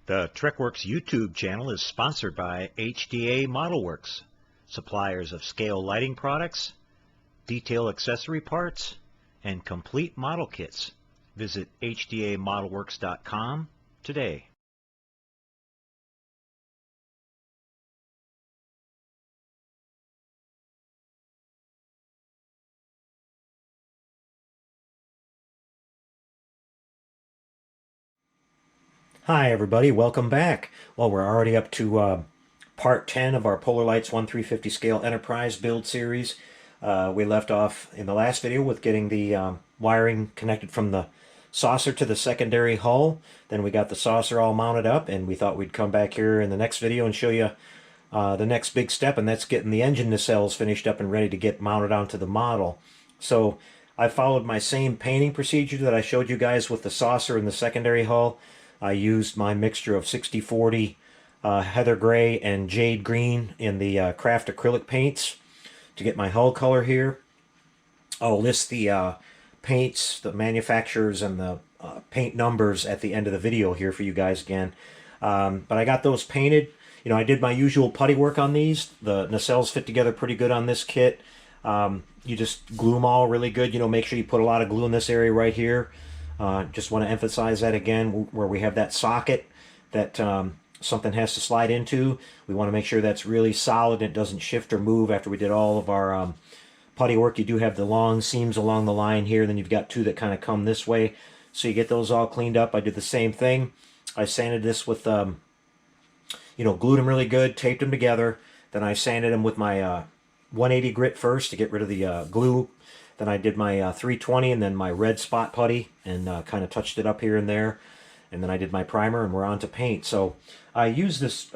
The TrekWorks YouTube channel is sponsored by HDA ModelWorks, suppliers of scale lighting products, detail accessory parts, and complete model kits. Visit HDAModelWorks.com today. Hi everybody, welcome back. Well, we're already up to part 10 of our Polar Lights 1/350 scale Enterprise build series. We left off in the last video with getting the wiring connected from the saucer to the secondary hull. Then we got the saucer all mounted up, and we thought we'd come back here in the next video and show you the next big step, and that's getting the engine nacelles finished up and ready to get mounted onto the model. So I followed my same painting procedure that I showed you guys with the saucer and the secondary hull. I used my mixture of 60/40 heather gray and jade green in the craft acrylic paints to get my hull color here. I'll list the paints, the manufacturers, and the paint numbers at the end of the video here for you guys again. But I got those painted. You know, I did my usual putty work on these. The nacelles fit together pretty good on this kit. You just glue them all really good. You know, make sure you put a lot of glue in this area right here. Just want to emphasize that again, where we have that socket that something has to slide into. We want to make sure that's really solid and it doesn't shift or move after we did all of our putty work. You do have the long seams along the line here, then you've got two that kind of come this way. So you get those all cleaned up. I did the same thing. I sanded this with, you know, glued them really good, taped them together. Then I sanded them with my 180 grit first to get rid of the glue. Then I did my 320 and then my red spot putty and kind of touched it up here and there. And then I did my primer and we're on to paint. So I use this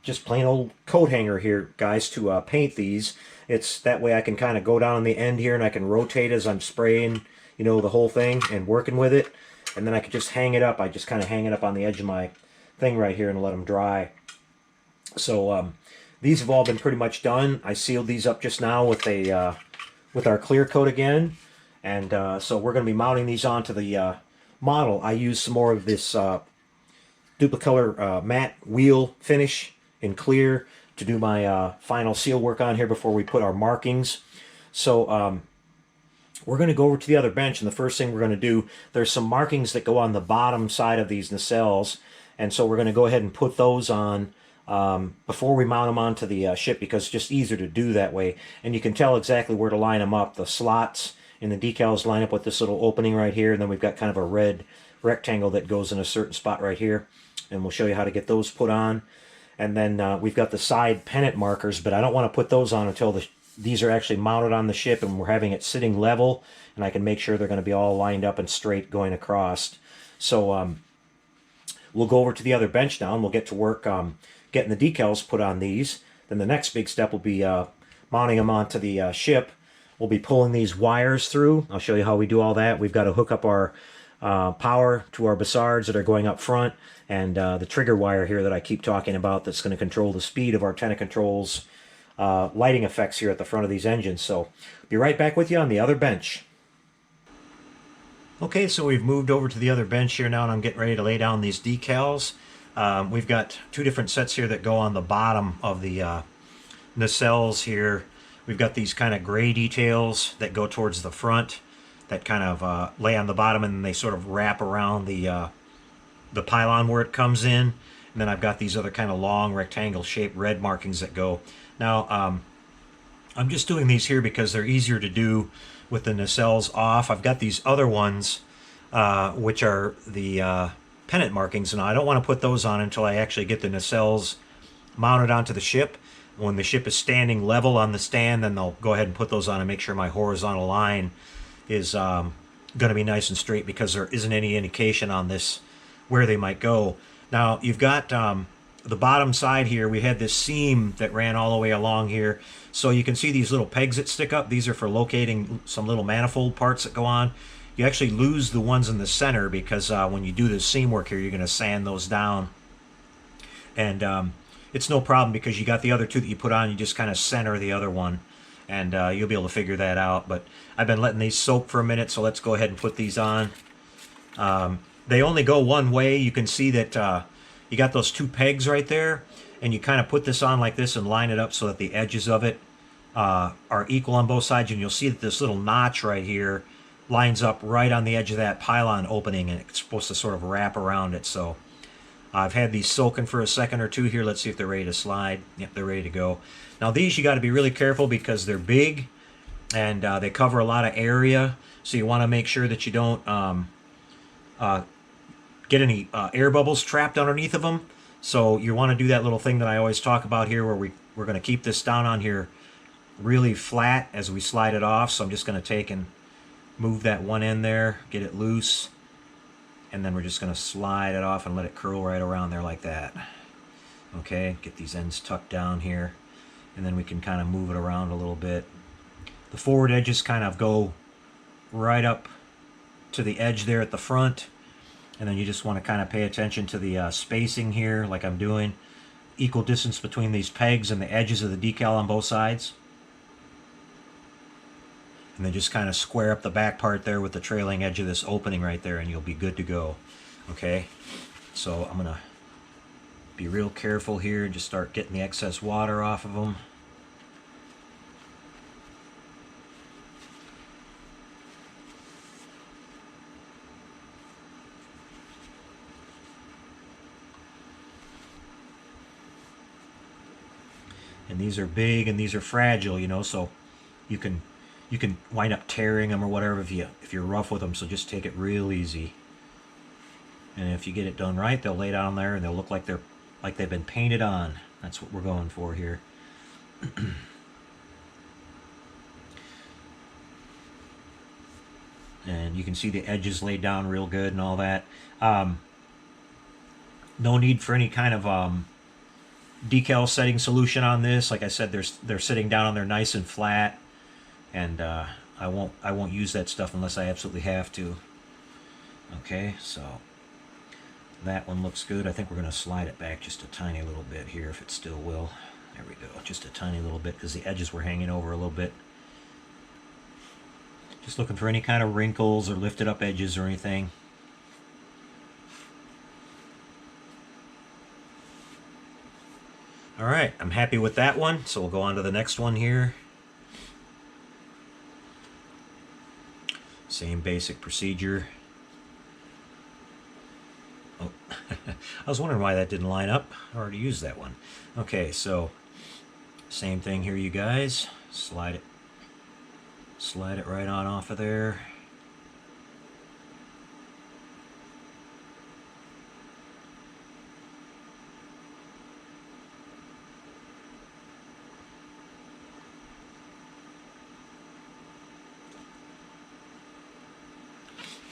just plain old coat hanger here, guys, to paint these. It's that way I can kind of go down on the end here and I can rotate as I'm spraying, you know, the whole thing and working with it. And then I could just hang it up. I just kind of hang it up on the edge of my thing right here and let them dry. So these have all been pretty much done. I sealed these up just now with a with our clear coat again, and so we're going to be mounting these onto the model. I used some more of this Duplicolor matte wheel finish in clear to do my final seal work on here before we put our markings. So we're going to go over to the other bench, and the first thing we're going to do, there's some markings that go on the bottom side of these nacelles, and so we're going to go ahead and put those on before we mount them onto the ship, because it's just easier to do that way. And you can tell exactly where to line them up. The slots in the decals line up with this little opening right here, and then we've got kind of a red rectangle that goes in a certain spot right here. And we'll show you how to get those put on. And then we've got the side pennant markers, but I don't want to put those on until these are actually mounted on the ship and we're having it sitting level, and I can make sure they're going to be all lined up and straight going across. So we'll go over to the other bench now and we'll get to work getting the decals put on these. Then the next big step will be mounting them onto the ship. We'll be pulling these wires through. I'll show you how we do all that. We've got to hook up our power to our bassards that are going up front, and the trigger wire here that I keep talking about that's going to control the speed of our Tenna Controls lighting effects here at the front of these engines. So be right back with you on the other bench. Okay, so we've moved over to the other bench here now, and I'm getting ready to lay down these decals. We've got two different sets here that go on the bottom of the nacelles here. We've got these kind of gray details that go towards the front that kind of lay on the bottom, and then they sort of wrap around the pylon where it comes in. And then I've got these other kind of long rectangle shaped red markings that go. Now I'm just doing these here because they're easier to do with the nacelles off. I've got these other ones which are the pennant markings, and I don't want to put those on until I actually get the nacelles mounted onto the ship. When the ship is standing level on the stand, then they'll go ahead and put those on and make sure my horizontal line is going to be nice and straight, because there isn't any indication on this where they might go. Now you've got the bottom side here. We had this seam that ran all the way along here, so you can see these little pegs that stick up. These are for locating some little manifold parts that go on. You actually lose the ones in the center, because when you do the seam work here, you're going to sand those down. And it's no problem because you got the other two that you put on, you just kind of center the other one, and you'll be able to figure that out. But I've been letting these soak for a minute, so let's go ahead and put these on. They only go one way. You can see that you got those two pegs right there, and you kind of put this on like this and line it up so that the edges of it are equal on both sides, and you'll see that this little notch right here lines up right on the edge of that pylon opening, and it's supposed to sort of wrap around it. So I've had these soaking for a second or two here. Let's see if they're ready to slide. Yep, they're ready to go. Now these you got to be really careful because they're big and they cover a lot of area, so you want to make sure that you don't get any air bubbles trapped underneath of them. So you want to do that little thing that I always talk about here, where we're going to keep this down on here really flat as we slide it off. So I'm just going to take and move that one end there, get it loose, and then we're just going to slide it off and let it curl right around there like that. Okay, get these ends tucked down here, and then we can kind of move it around a little bit. The forward edges kind of go right up to the edge there at the front, and then you just want to kind of pay attention to the spacing here, like I'm doing. Equal distance between these pegs and the edges of the decal on both sides. And then just kind of square up the back part there with the trailing edge of this opening right there, and you'll be good to go. Okay, so I'm going to be real careful here and just start getting the excess water off of them. And these are big and these are fragile, you know, so you can wind up tearing them or whatever if you're rough with them. So just take it real easy. And if you get it done right, they'll lay down there and they'll look like they've been painted on. That's what we're going for here. And you can see the edges laid down real good and all that. No need for any kind of decal setting solution on this. Like I said, they're sitting down on there nice and flat, and I won't use that stuff unless I absolutely have to. Okay, so that one looks good. I think we're going to slide it back just a tiny little bit here, if it still will. There we go, just a tiny little bit, because the edges were hanging over a little bit. Just looking for any kind of wrinkles or lifted up edges or anything. All right, I'm happy with that one, so we'll go on to the next one here. Same basic procedure. Oh, I was wondering why that didn't line up. I already used that one. Okay, so same thing here, you guys. Slide it right on off of there.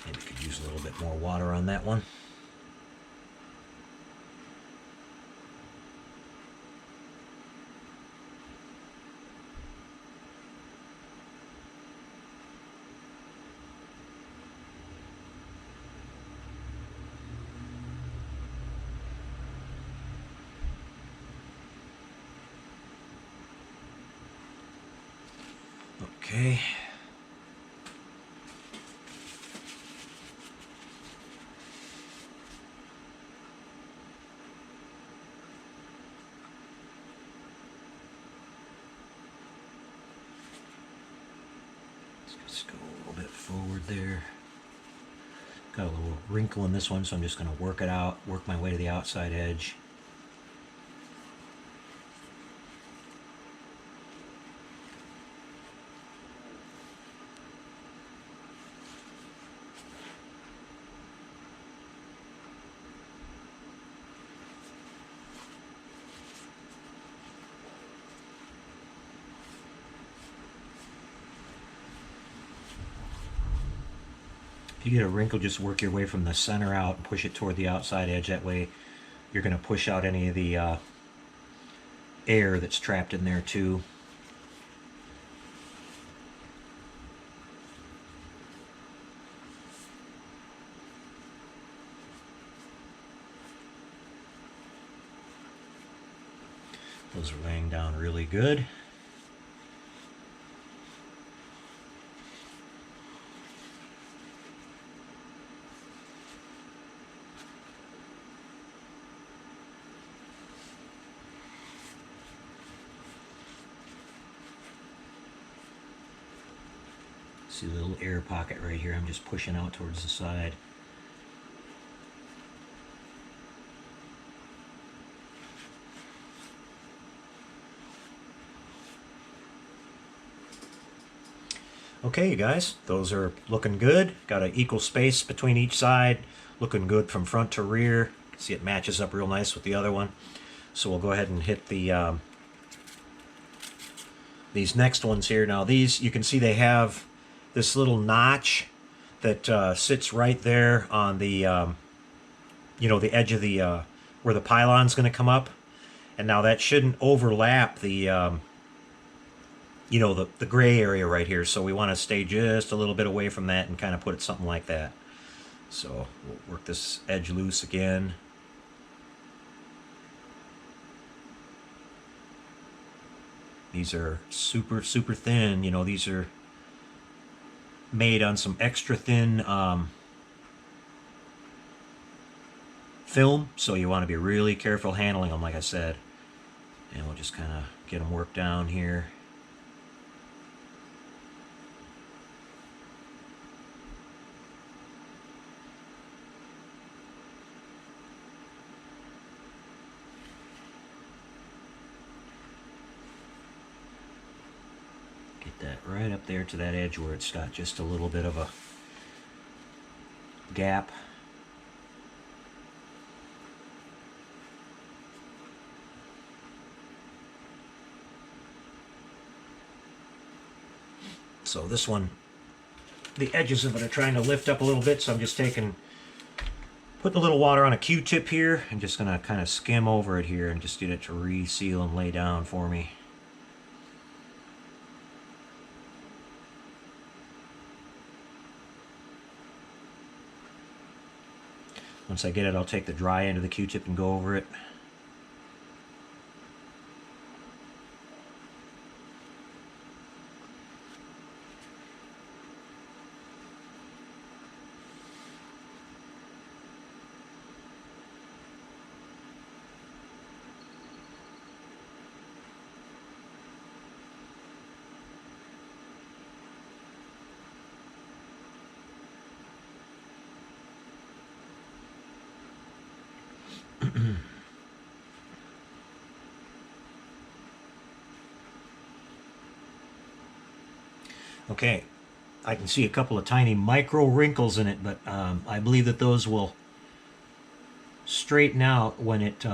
Maybe we could use a little bit more water on that one. Okay. Let's go a little bit forward there. Got a little wrinkle in this one, so I'm just going to work it out, work my way to the outside edge. If you get a wrinkle, just work your way from the center out and push it toward the outside edge. That way you're going to push out any of the air that's trapped in there too. Those are laying down really good. See the little air pocket right here? I'm just pushing out towards the side. Okay, you guys, those are looking good. Got an equal space between each side. Looking good from front to rear. See, it matches up real nice with the other one. So we'll go ahead and hit the these next ones here. Now these, you can see they have this little notch that sits right there on the you know, the edge of the where the pylon's going to come up, and now that shouldn't overlap the you know, the gray area right here. So we want to stay just a little bit away from that and kind of put it something like that. So we'll work this edge loose again. These are super thin. You know, these are made on some extra thin film, so you want to be really careful handling them, like I said. And we'll just kind of get them worked down here. Get that right up there to that edge where it's got just a little bit of a gap. So this one, the edges of it are trying to lift up a little bit, so I'm just putting a little water on a Q-tip here and just going to kind of skim over it here and just get it to reseal and lay down for me. Once I get it, I'll take the dry end of the Q-tip and go over it. Okay, I can see a couple of tiny micro wrinkles in it, but I believe that those will straighten out when it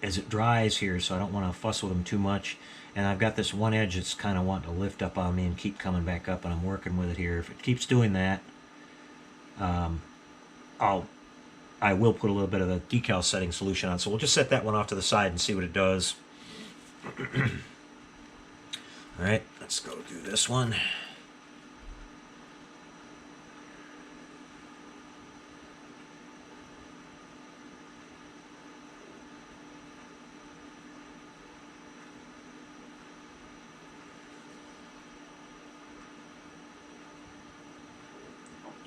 as it dries here, so I don't want to fuss with them too much. And I've got this one edge that's kind of wanting to lift up on me and keep coming back up, and I'm working with it here. If it keeps doing that, I will put a little bit of the decal setting solution on. So we'll just set that one off to the side and see what it does. All right, let's go do this one.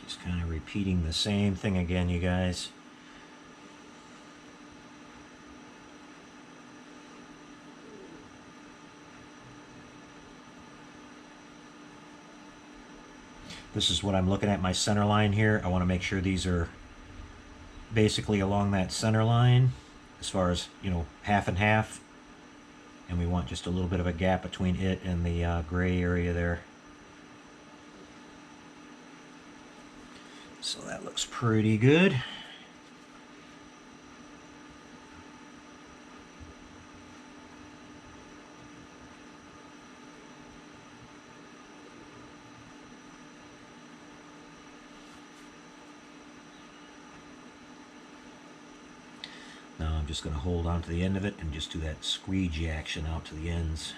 Just kind of repeating the same thing again, you guys. This is what I'm looking at, my center line here. I want to make sure these are basically along that center line as far as, you know, half and half. And we want just a little bit of a gap between it and the gray area there. So that looks pretty good. Now I'm just going to hold on to the end of it and just do that squeegee action out to the ends.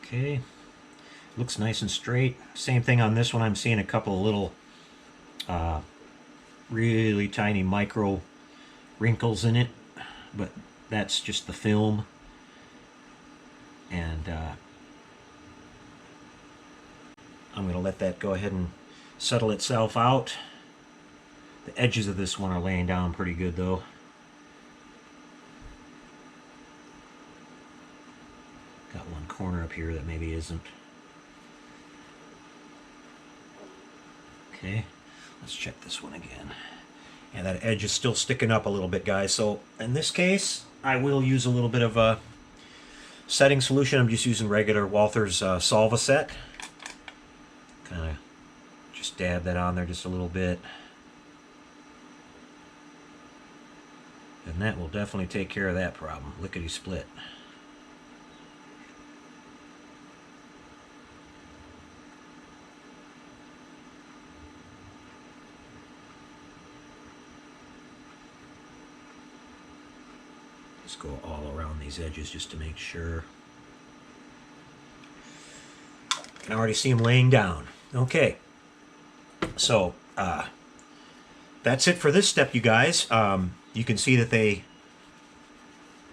Okay, looks nice and straight. Same thing on this one. I'm seeing a couple of little really tiny micro wrinkles in it, but that's just the film. And I'm going to let that go ahead and settle itself out. The edges of this one are laying down pretty good though. Got one corner up here that maybe isn't. Okay, let's check this one again. And that edge is still sticking up a little bit, guys. So in this case, I will use a little bit of a setting solution. I'm just using regular Walther's Solvaset. Kind of just dab that on there just a little bit. And that will definitely take care of that problem. Lickety split. Just go all around these edges just to make sure. I can already see them laying down. Okay, so that's it for this step, you guys. You can see that they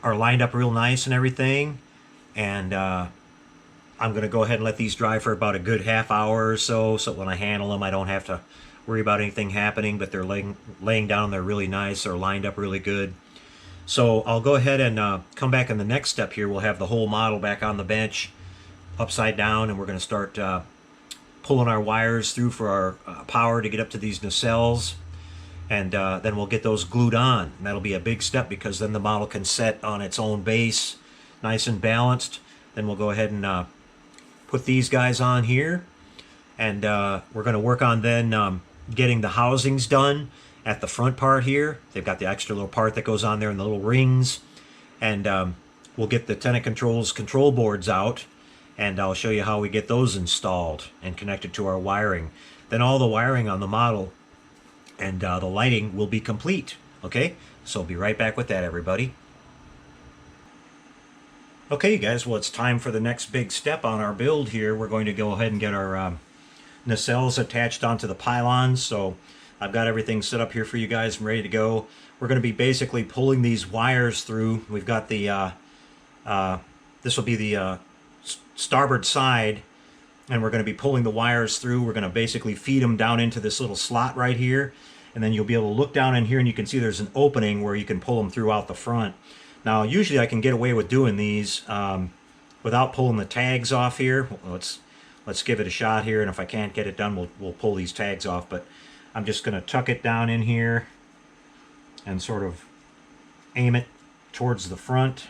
are lined up real nice and everything, and I'm going to go ahead and let these dry for about a good half hour or so, so when I handle them I don't have to worry about anything happening, but they're laying down there really nice. They're lined up really good. So I'll go ahead and come back in the next step here. We'll have the whole model back on the bench, upside down, and we're going to start pulling our wires through for our power to get up to these nacelles, and then we'll get those glued on. And that'll be a big step because then the model can set on its own base, nice and balanced. Then we'll go ahead and put these guys on here, and we're going to work on then getting the housings done at the front part here. They've got the extra little part that goes on there and the little rings, and we'll get the Tenant Controls control boards out, and I'll show you how we get those installed and connected to our wiring. Then all the wiring on the model and the lighting will be complete. Okay, so I'll be right back with that, everybody. Okay, you guys, well, it's time for the next big step on our build here. We're going to go ahead and get our nacelles attached onto the pylons. So I've got everything set up here for you guys and ready to go. We're going to be basically pulling these wires through. We've got the, this will be the starboard side, and we're going to be pulling the wires through. We're going to basically feed them down into this little slot right here, and then you'll be able to look down in here and you can see there's an opening where you can pull them through out the front. Now, usually I can get away with doing these without pulling the tags off here. Let's give it a shot here, and if I can't get it done, we'll pull these tags off. But I'm just going to tuck it down in here and sort of aim it towards the front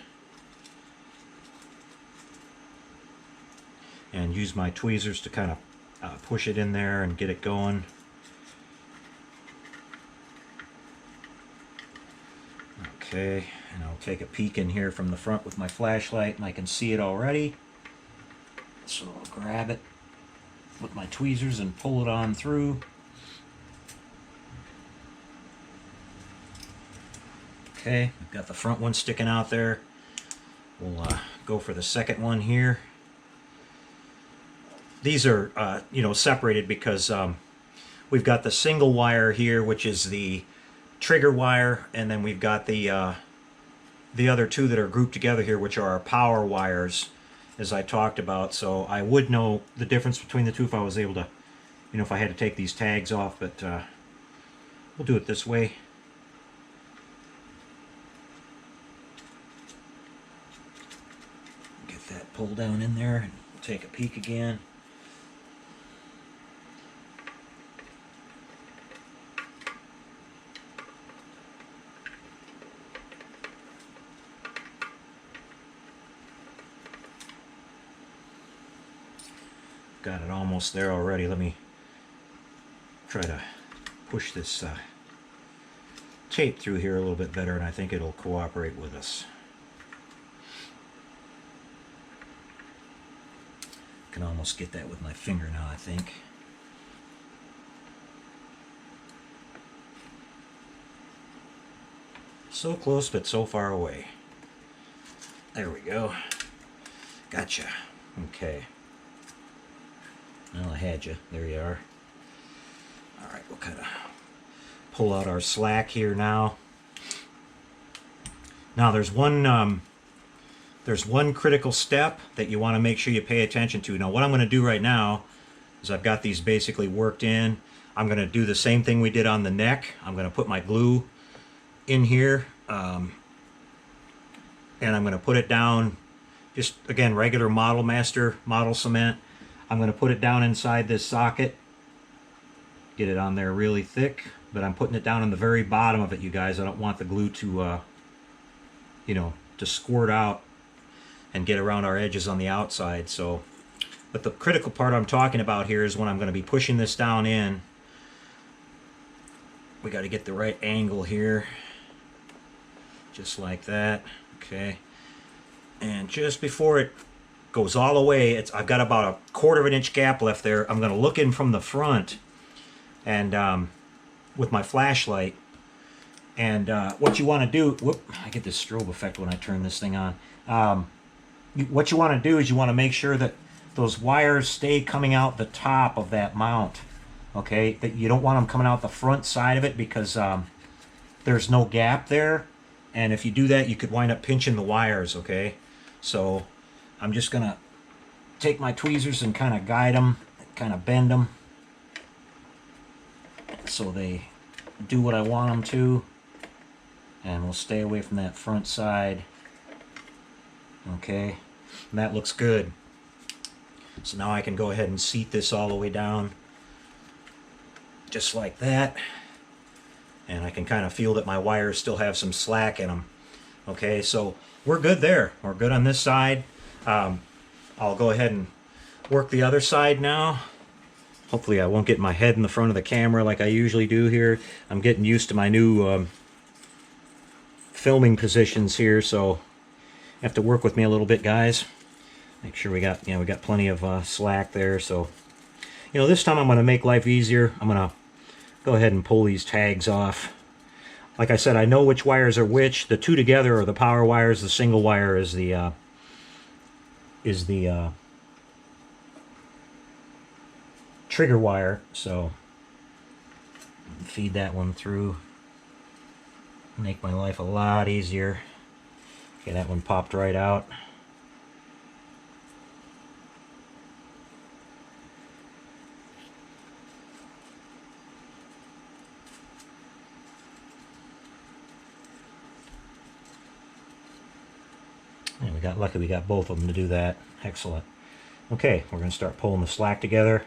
and use my tweezers to kind of push it in there and get it going. Okay, and I'll take a peek in here from the front with my flashlight, and I can see it already. So I'll grab it with my tweezers and pull it on through. Okay, I've got the front one sticking out there. We'll go for the second one here. These are, you know, separated because we've got the single wire here, which is the trigger wire, and then we've got the other two that are grouped together here, which are our power wires, as I talked about. So I would know the difference between the two if I was able to, you know, if I had to take these tags off, but we'll do it this way. Get that pulled down in there, and we'll take a peek again. Got it almost there already. Let me try to push this tape through here a little bit better, and I think it'll cooperate with us. Can almost get that with my finger now, I think. So close, but so far away. There we go. Gotcha. Okay. Well, I had you. There you are. All right, we'll kind of pull out our slack here now. Now there's one critical step that you want to make sure you pay attention to. Now what I'm going to do right now is I've got these basically worked in. I'm going to do the same thing we did on the neck. I'm going to put my glue in here, and I'm going to put it down, just again regular Model Master model cement. I'm going to put it down inside this socket, get it on there really thick, but I'm putting it down in the very bottom of it, you guys. I don't want the glue to to squirt out and get around our edges on the outside. So, but the critical part I'm talking about here is when I'm going to be pushing this down in, we got to get the right angle here, just like that. Okay, and just before it goes all the way, I've got about a 1/4 of an inch gap left there. I'm going to look in from the front and with my flashlight. And what you want to do, whoop, I get this strobe effect when I turn this thing on. What you want to do is you want to make sure that those wires stay coming out the top of that mount. Okay, that you don't want them coming out the front side of it, because there's no gap there. And if you do that, you could wind up pinching the wires. Okay, so I'm just going to take my tweezers and kind of guide them, kind of bend them so they do what I want them to. And we'll stay away from that front side. Okay, and that looks good. So now I can go ahead and seat this all the way down, just like that. And I can kind of feel that my wires still have some slack in them. Okay, so we're good there. We're good on this side. I'll go ahead and work the other side now. Hopefully I won't get my head in the front of the camera like I usually do here. I'm getting used to my new filming positions here, so you have to work with me a little bit, guys. Make sure we got plenty of slack there. So this time I'm going to make life easier. I'm going to go ahead and pull these tags off. Like I said, I know which wires are which. The two together are the power wires. The single wire is the trigger wire. So feed that one through. Make my life a lot easier. Okay, that one popped right out. And luckily we got both of them to do that. Excellent. Okay, we're going to start pulling the slack together.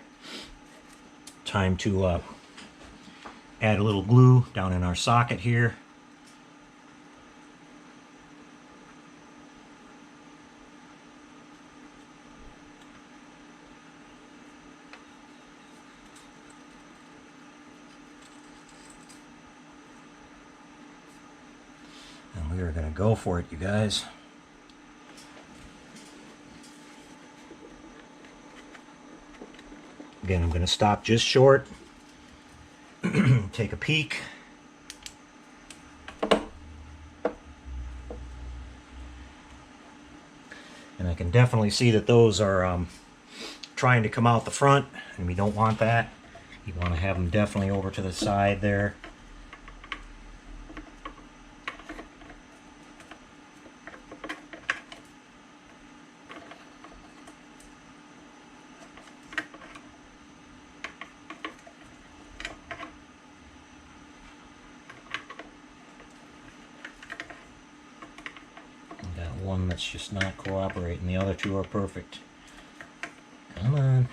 Time to add a little glue down in our socket here. And we are going to go for it, you guys. Again, I'm going to stop just short, take a peek. And I can definitely see that those are trying to come out the front, and we don't want that. You want to have them definitely over to the side there. One that's just not cooperating. The other two are perfect. Come on.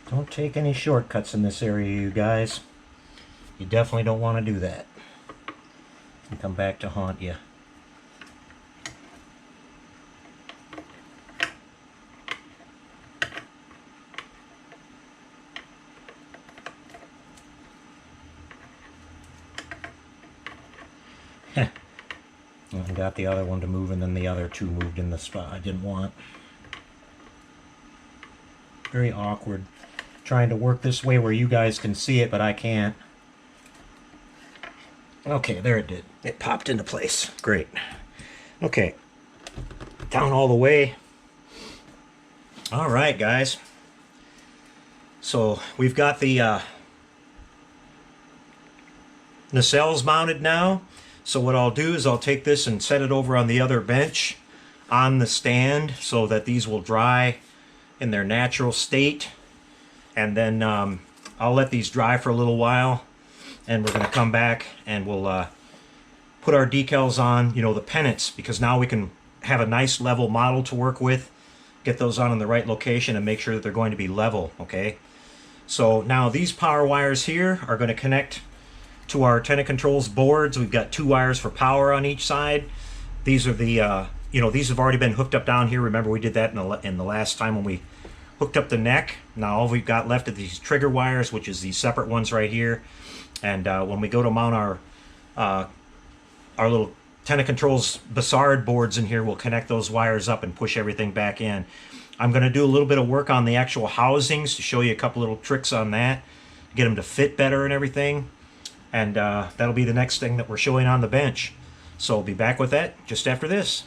Don't take any shortcuts in this area, you guys. You definitely don't want to do that. And come back to haunt you. I got the other one to move, and then the other two moved in the spot I didn't want. Very awkward. Trying to work this way where you guys can see it, but I can't. Okay, there it did. It popped into place. Great. Okay. Down all the way. All right, guys. So we've got the nacelles mounted now. So what I'll do is I'll take this and set it over on the other bench on the stand so that these will dry in their natural state. And then I'll let these dry for a little while, and we're going to come back and we'll put our decals on, you know, the pennants, because now we can have a nice level model to work with, get those on in the right location and make sure that they're going to be level, okay? So now these power wires here are going to connect to our tenant controls boards. We've got 2 wires for power on each side. These are the, you know, these have already been hooked up down here. Remember, we did that in the last time when we hooked up the neck. Now all we've got left are these trigger wires, which is these separate ones right here. And when we go to mount our little tenant controls Bassard boards in here, we'll connect those wires up and push everything back in. I'm going to do a little bit of work on the actual housings to show you a couple little tricks on that, get them to fit better and everything. And that'll be the next thing that we're showing on the bench. So I'll be back with that just after this.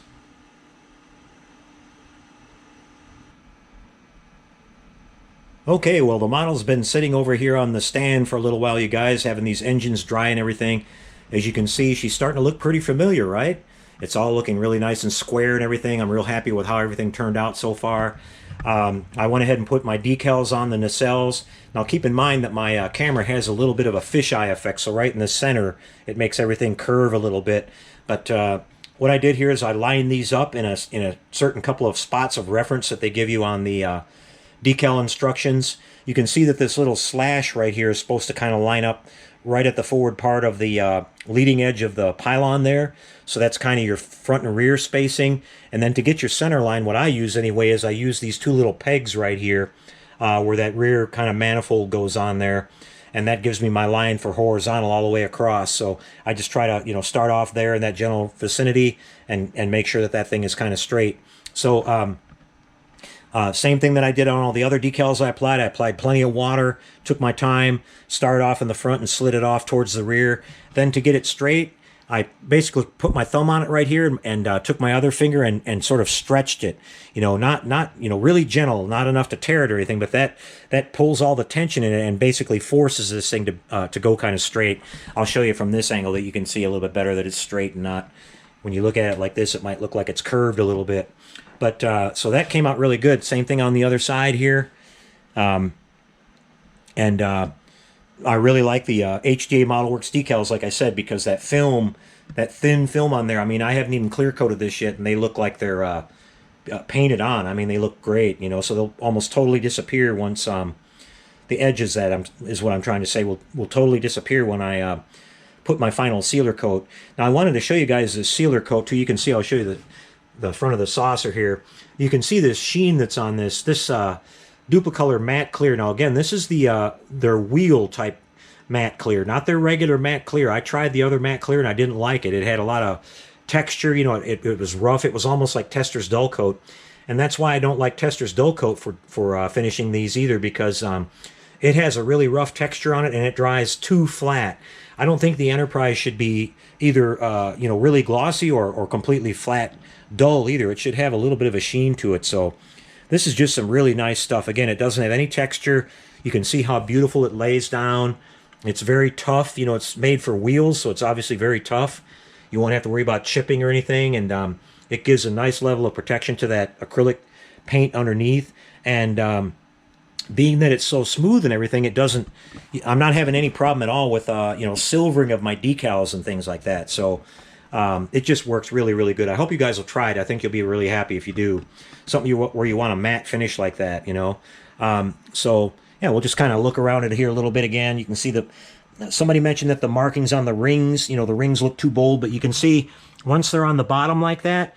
Okay, well, the model's been sitting over here on the stand for a little while, you guys, having these engines dry and everything. As you can see, she's starting to look pretty familiar, right? It's all looking really nice and square and everything. I'm real happy with how everything turned out so far. I went ahead and put my decals on the nacelles. Now keep in mind that my camera has a little bit of a fisheye effect, so right in the center it makes everything curve a little bit. But what I did here is I lined these up in a certain couple of spots of reference that they give you on the decal instructions. You can see that this little slash right here is supposed to kind of line up right at the forward part of the leading edge of the pylon there. So that's kind of your front and rear spacing. And then to get your center line, what I use anyway is I use these 2 little pegs right here where that rear kind of manifold goes on there. And that gives me my line for horizontal all the way across. So I just try to, you know, start off there in that general vicinity and make sure that that thing is kind of straight. So same thing that I did on all the other decals I applied plenty of water, took my time, started off in the front and slid it off towards the rear. Then to get it straight, I basically put my thumb on it right here and took my other finger and sort of stretched it. You know, not you know, really gentle, not enough to tear it or anything, but that pulls all the tension in it and basically forces this thing to go kind of straight. I'll show you from this angle that you can see a little bit better that it's straight and not, when you look at it like this, it might look like it's curved a little bit. But so that came out really good. Same thing on the other side here. I really like the HDA ModelWorks decals, like I said, because that film, that thin film on there, I mean, I haven't even clear coated this yet, and they look like they're painted on. I mean, they look great, you know, so they'll almost totally disappear once the edges is what I'm trying to say, will totally disappear when I put my final sealer coat. Now, I wanted to show you guys this sealer coat, too. You can see, I'll show you the front of the saucer here. You can see this sheen that's on this Duplicolor matte clear. Now again, this is their wheel type matte clear, not their regular matte clear. I tried the other matte clear and I didn't like it. It had a lot of texture, you know, it was rough. It was almost like Tester's Dull Coat. And that's why I don't like Tester's Dull Coat for finishing these either, because it has a really rough texture on it and it dries too flat. I don't think the Enterprise should be either you know, really glossy or completely flat dull either. It should have a little bit of a sheen to it. So this is just some really nice stuff. Again, it doesn't have any texture. You can see how beautiful it lays down. It's very tough. You know, it's made for wheels, so it's obviously very tough. You won't have to worry about chipping or anything, and it gives a nice level of protection to that acrylic paint underneath. And being that it's so smooth and everything, it doesn't, I'm not having any problem at all with you know, silvering of my decals and things like that. So it just works really, really good. I hope you guys will try it. I think you'll be really happy if you do. Something where you want a matte finish like that, you know. So yeah, we'll just kind of look around it here a little bit again. You can see somebody mentioned that the markings on the rings, you know, the rings look too bold, but you can see once they're on the bottom like that,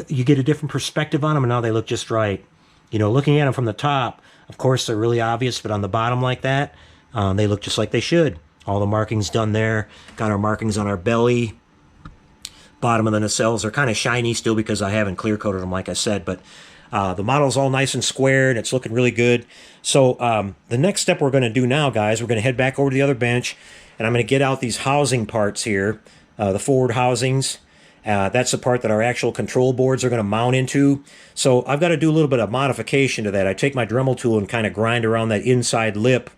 you get a different perspective on them, and now they look just right. You know, looking at them from the top, of course, they're really obvious, but on the bottom like that, they look just like they should. All the markings done there. Got our markings on our belly. Bottom of the nacelles are kind of shiny still because I haven't clear coated them, like I said, but The model's all nice and square, and it's looking really good. So the next step we're going to do now, guys, we're going to head back over to the other bench, and I'm going to get out these housing parts here, the forward housings. That's the part that our actual control boards are going to mount into. So I've got to do a little bit of modification to that. I take my Dremel tool and kind of grind around that inside lip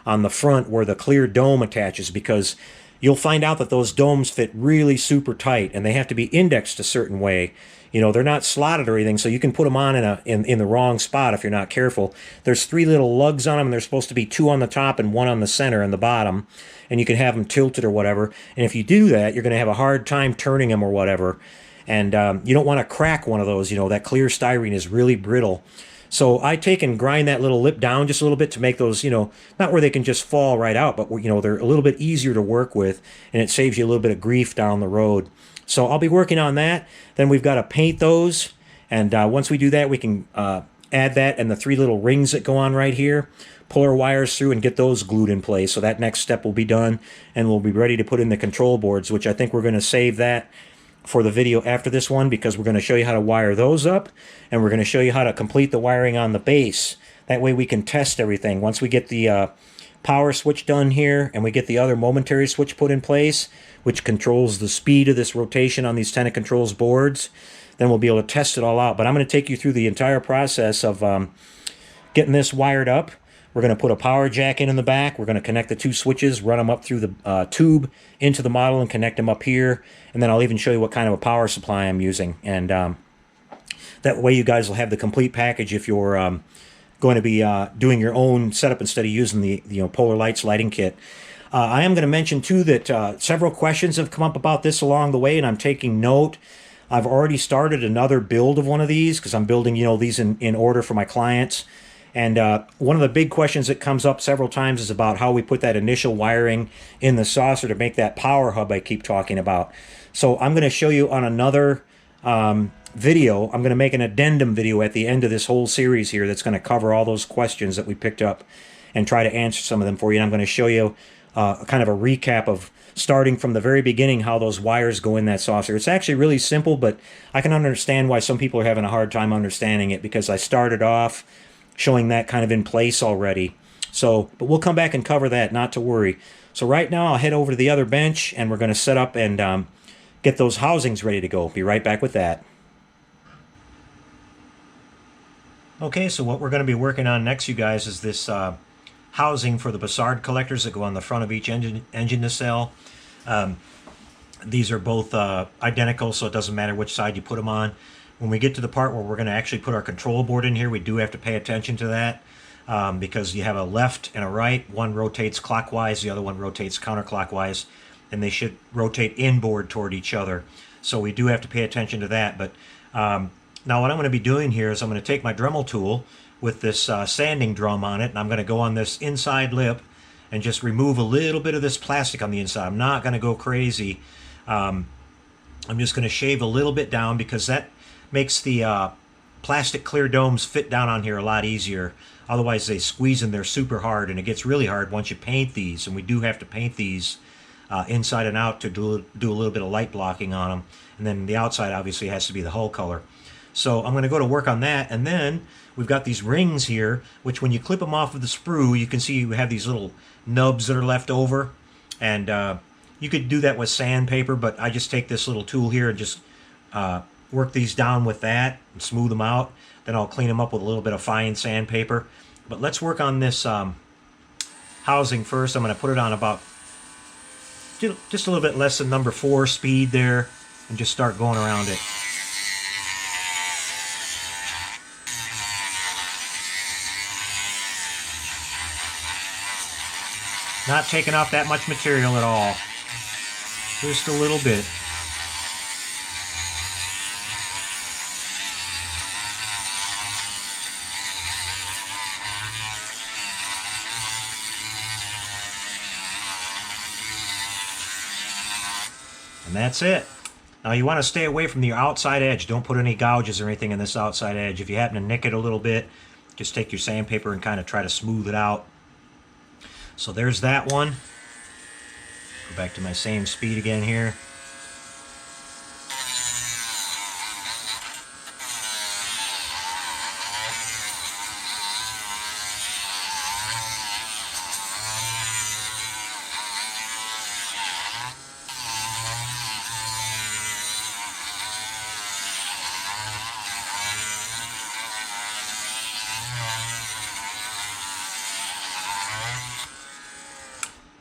on the front where the clear dome attaches, because you'll find out that those domes fit really super tight, and they have to be indexed a certain way. You know, they're not slotted or anything, so you can put them on in the wrong spot if you're not careful. There's 3 little lugs on them, and there's supposed to be 2 on the top and 1 on the center and the bottom, and you can have them tilted or whatever. And if you do that, you're going to have a hard time turning them or whatever. And you don't want to crack one of those. You know, that clear styrene is really brittle. So I take and grind that little lip down just a little bit to make those, you know, not where they can just fall right out, but, you know, they're a little bit easier to work with, and it saves you a little bit of grief down the road. So I'll be working on that. Then we've got to paint those, and once we do that, we can add that and the 3 little rings that go on right here, pull our wires through and get those glued in place. So that next step will be done, and we'll be ready to put in the control boards, which I think we're going to save that for the video after this one, because we're going to show you how to wire those up, and we're going to show you how to complete the wiring on the base. That way we can test everything. Once we get the power switch done here, and we get the other momentary switch put in place, which controls the speed of this rotation on these Tenet Controls boards, then we'll be able to test it all out. But I'm going to take you through the entire process of getting this wired up. We're going to put a power jack in the back. We're going to connect the 2 switches, run them up through the tube into the model and connect them up here. And then I'll even show you what kind of a power supply I'm using. And that way you guys will have the complete package if you're going to be doing your own setup instead of using the Polar Lights lighting kit. I am going to mention, too, that several questions have come up about this along the way, and I'm taking note. I've already started another build of one of these because I'm building, these in order for my clients. And one of the big questions that comes up several times is about how we put that initial wiring in the saucer to make that power hub I keep talking about. So I'm going to show you on another video. I'm going to make an addendum video at the end of this whole series here that's going to cover all those questions that we picked up and try to answer some of them for you. And I'm going to show you kind of a recap of starting from the very beginning how those wires go in that saucer. It's actually really simple, but I can understand why some people are having a hard time understanding it, because I started off showing that kind of in place already. So, but we'll come back and cover that, not to worry. So right now I'll head over to the other bench, and we're going to set up and get those housings ready to go. Be right back with that. Okay, so what we're going to be working on next, you guys, is this housing for the Bussard collectors that go on the front of each engine nacelle. These are both identical, so it doesn't matter which side you put them on. When we get to the part where we're going to actually put our control board in here, we do have to pay attention to that because you have a left and a right. One rotates clockwise, the other one rotates counterclockwise, and they should rotate inboard toward each other. So we do have to pay attention to that. But now what I'm going to be doing here is I'm going to take my Dremel tool with this sanding drum on it, and I'm going to go on this inside lip and just remove a little bit of this plastic on the inside. I'm not going to go crazy. I'm just going to shave a little bit down because that makes the plastic clear domes fit down on here a lot easier. Otherwise they squeeze in there super hard, and it gets really hard once you paint these, and we do have to paint these inside and out to do a little bit of light blocking on them. And then the outside obviously has to be the hull color. So I'm going to go to work on that, and then we've got these rings here, which when you clip them off of the sprue, you can see you have these little nubs that are left over, and you could do that with sandpaper, but I just take this little tool here and just work these down with that and smooth them out. Then I'll clean them up with a little bit of fine sandpaper. But let's work on this housing first. I'm going to put it on about just a little bit less than number 4 speed there, and just start going around it. Not taking off that much material at all. Just a little bit. And that's it. Now you want to stay away from the outside edge. Don't put any gouges or anything in this outside edge. If you happen to nick it a little bit, just take your sandpaper and kind of try to smooth it out. So there's that one. Go back to my same speed again here.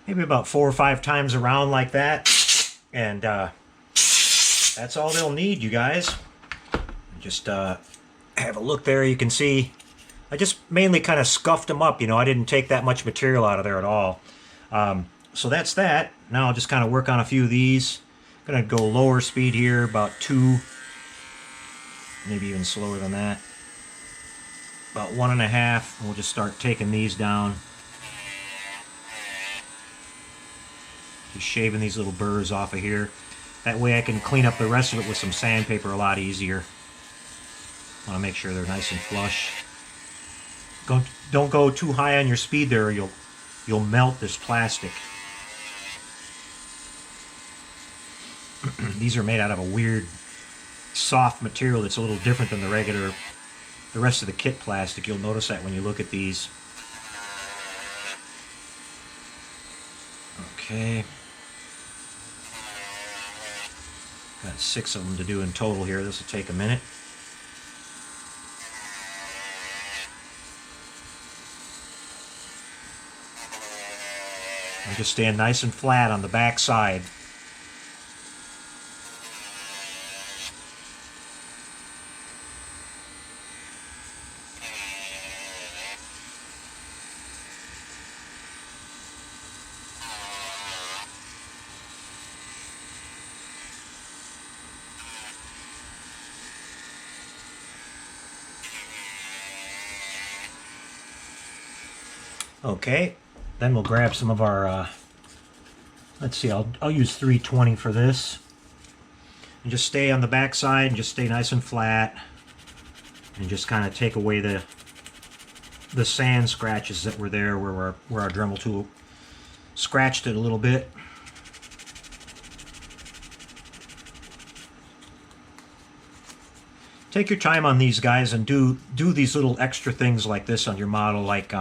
maybe about 4 or 5 times around like that. And that's all they'll need, you guys. Just have a look there. You can see I just mainly kind of scuffed them up. You know, I didn't take that much material out of there at all. So that's that. Now I'll just kind of work on a few of these. I'm going to go lower speed here, about 2, maybe even slower than that. About 1.5, and we'll just start taking these down. Just shaving these little burrs off of here. That way I can clean up the rest of it with some sandpaper a lot easier. Want to make sure they're nice and flush. Don't go too high on your speed there, or you'll melt this plastic. These are made out of a weird soft material that's a little different than the rest of the kit plastic. You'll notice that when you look at these. Okay. Got 6 of them to do in total here. This will take a minute. I'm just staying nice and flat on the back side. Okay, then we'll grab some of our, let's see, I'll use 320 for this. And just stay on the back side and just stay nice and flat. And just kind of take away the sand scratches that were there where our Dremel tool scratched it a little bit. Take your time on these guys and do these little extra things like this on your model, like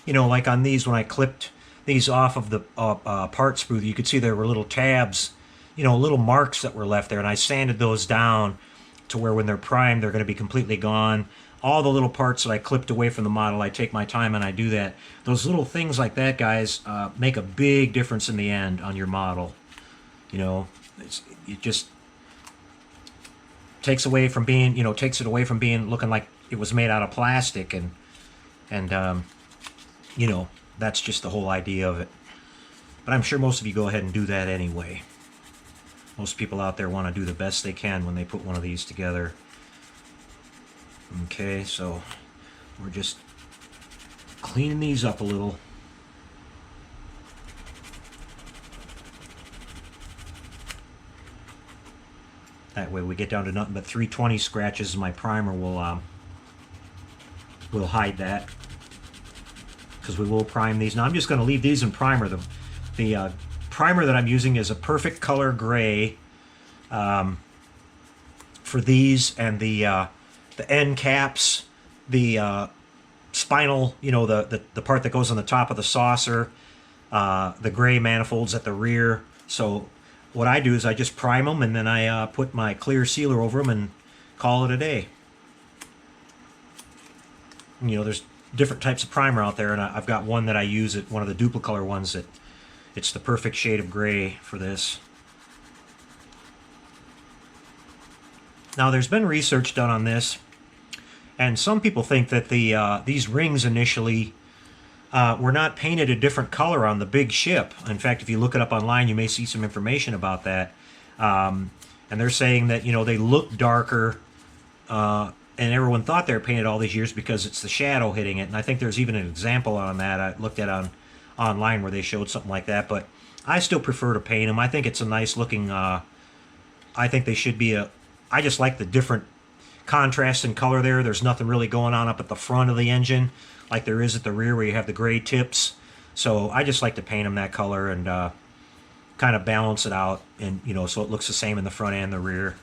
you know, like on these, when I clipped these off of the part sprue, you could see there were little tabs, you know, little marks that were left there, and I sanded those down to where when they're primed, they're going to be completely gone. All the little parts that I clipped away from the model, I take my time and I do that. Those little things like that, guys, make a big difference in the end on your model. You know, it just takes away from being, you know, takes it away from being looking like it was made out of plastic, and you know, that's just the whole idea of it. But I'm sure most of you go ahead and do that anyway. Most people out there want to do the best they can when they put one of these together. Okay, so we're just cleaning these up a little. That way we get down to nothing but 320 scratches, and my primer will hide that, because we will prime these. Now I'm just going to leave these in primer. The primer that I'm using is a perfect color gray for these, and the end caps, the spinal, you know, the part that goes on the top of the saucer, the gray manifolds at the rear. So what I do is I just prime them, and then I put my clear sealer over them and call it a day. You know, there's different types of primer out there, and I've got one that I use, one of the duplicolor ones, that it's the perfect shade of gray for this. Now there's been research done on this, and some people think that these rings initially were not painted a different color on the big ship. In fact, if you look it up online, you may see some information about that. And they're saying that, you know, they look darker, and everyone thought they were painted all these years because it's the shadow hitting it. And I think there's even an example on that I looked at online where they showed something like that. But I still prefer to paint them. I think it's a nice looking, I think they should be I just like the different contrast in color there. There's nothing really going on up at the front of the engine like there is at the rear where you have the gray tips. So I just like to paint them that color and kind of balance it out, and, you know, so it looks the same in the front and the rear.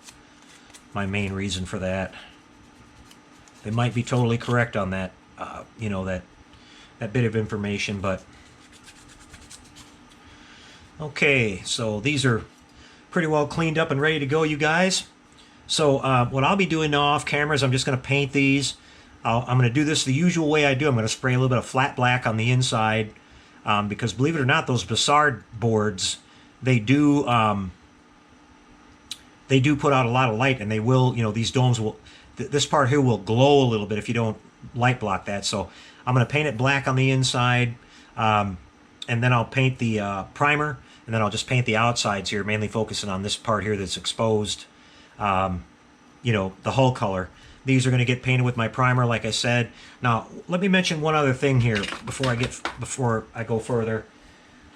My main reason for that. They might be totally correct on that, you know, that bit of information, but okay, so these are pretty well cleaned up and ready to go, you guys. So what I'll be doing now off camera is I'm just going to paint these. I'm going to do this the usual way I do. I'm going to spray a little bit of flat black on the inside, because believe it or not, those Bassard boards, they do put out a lot of light, and they will, these domes will, this part here will glow a little bit if you don't light block that. So I'm going to paint it black on the inside, and then I'll paint the primer, and then I'll just paint the outsides here, mainly focusing on this part here that's exposed, the hull color. These are going to get painted with my primer, like I said. Now, let me mention one other thing here before I go further.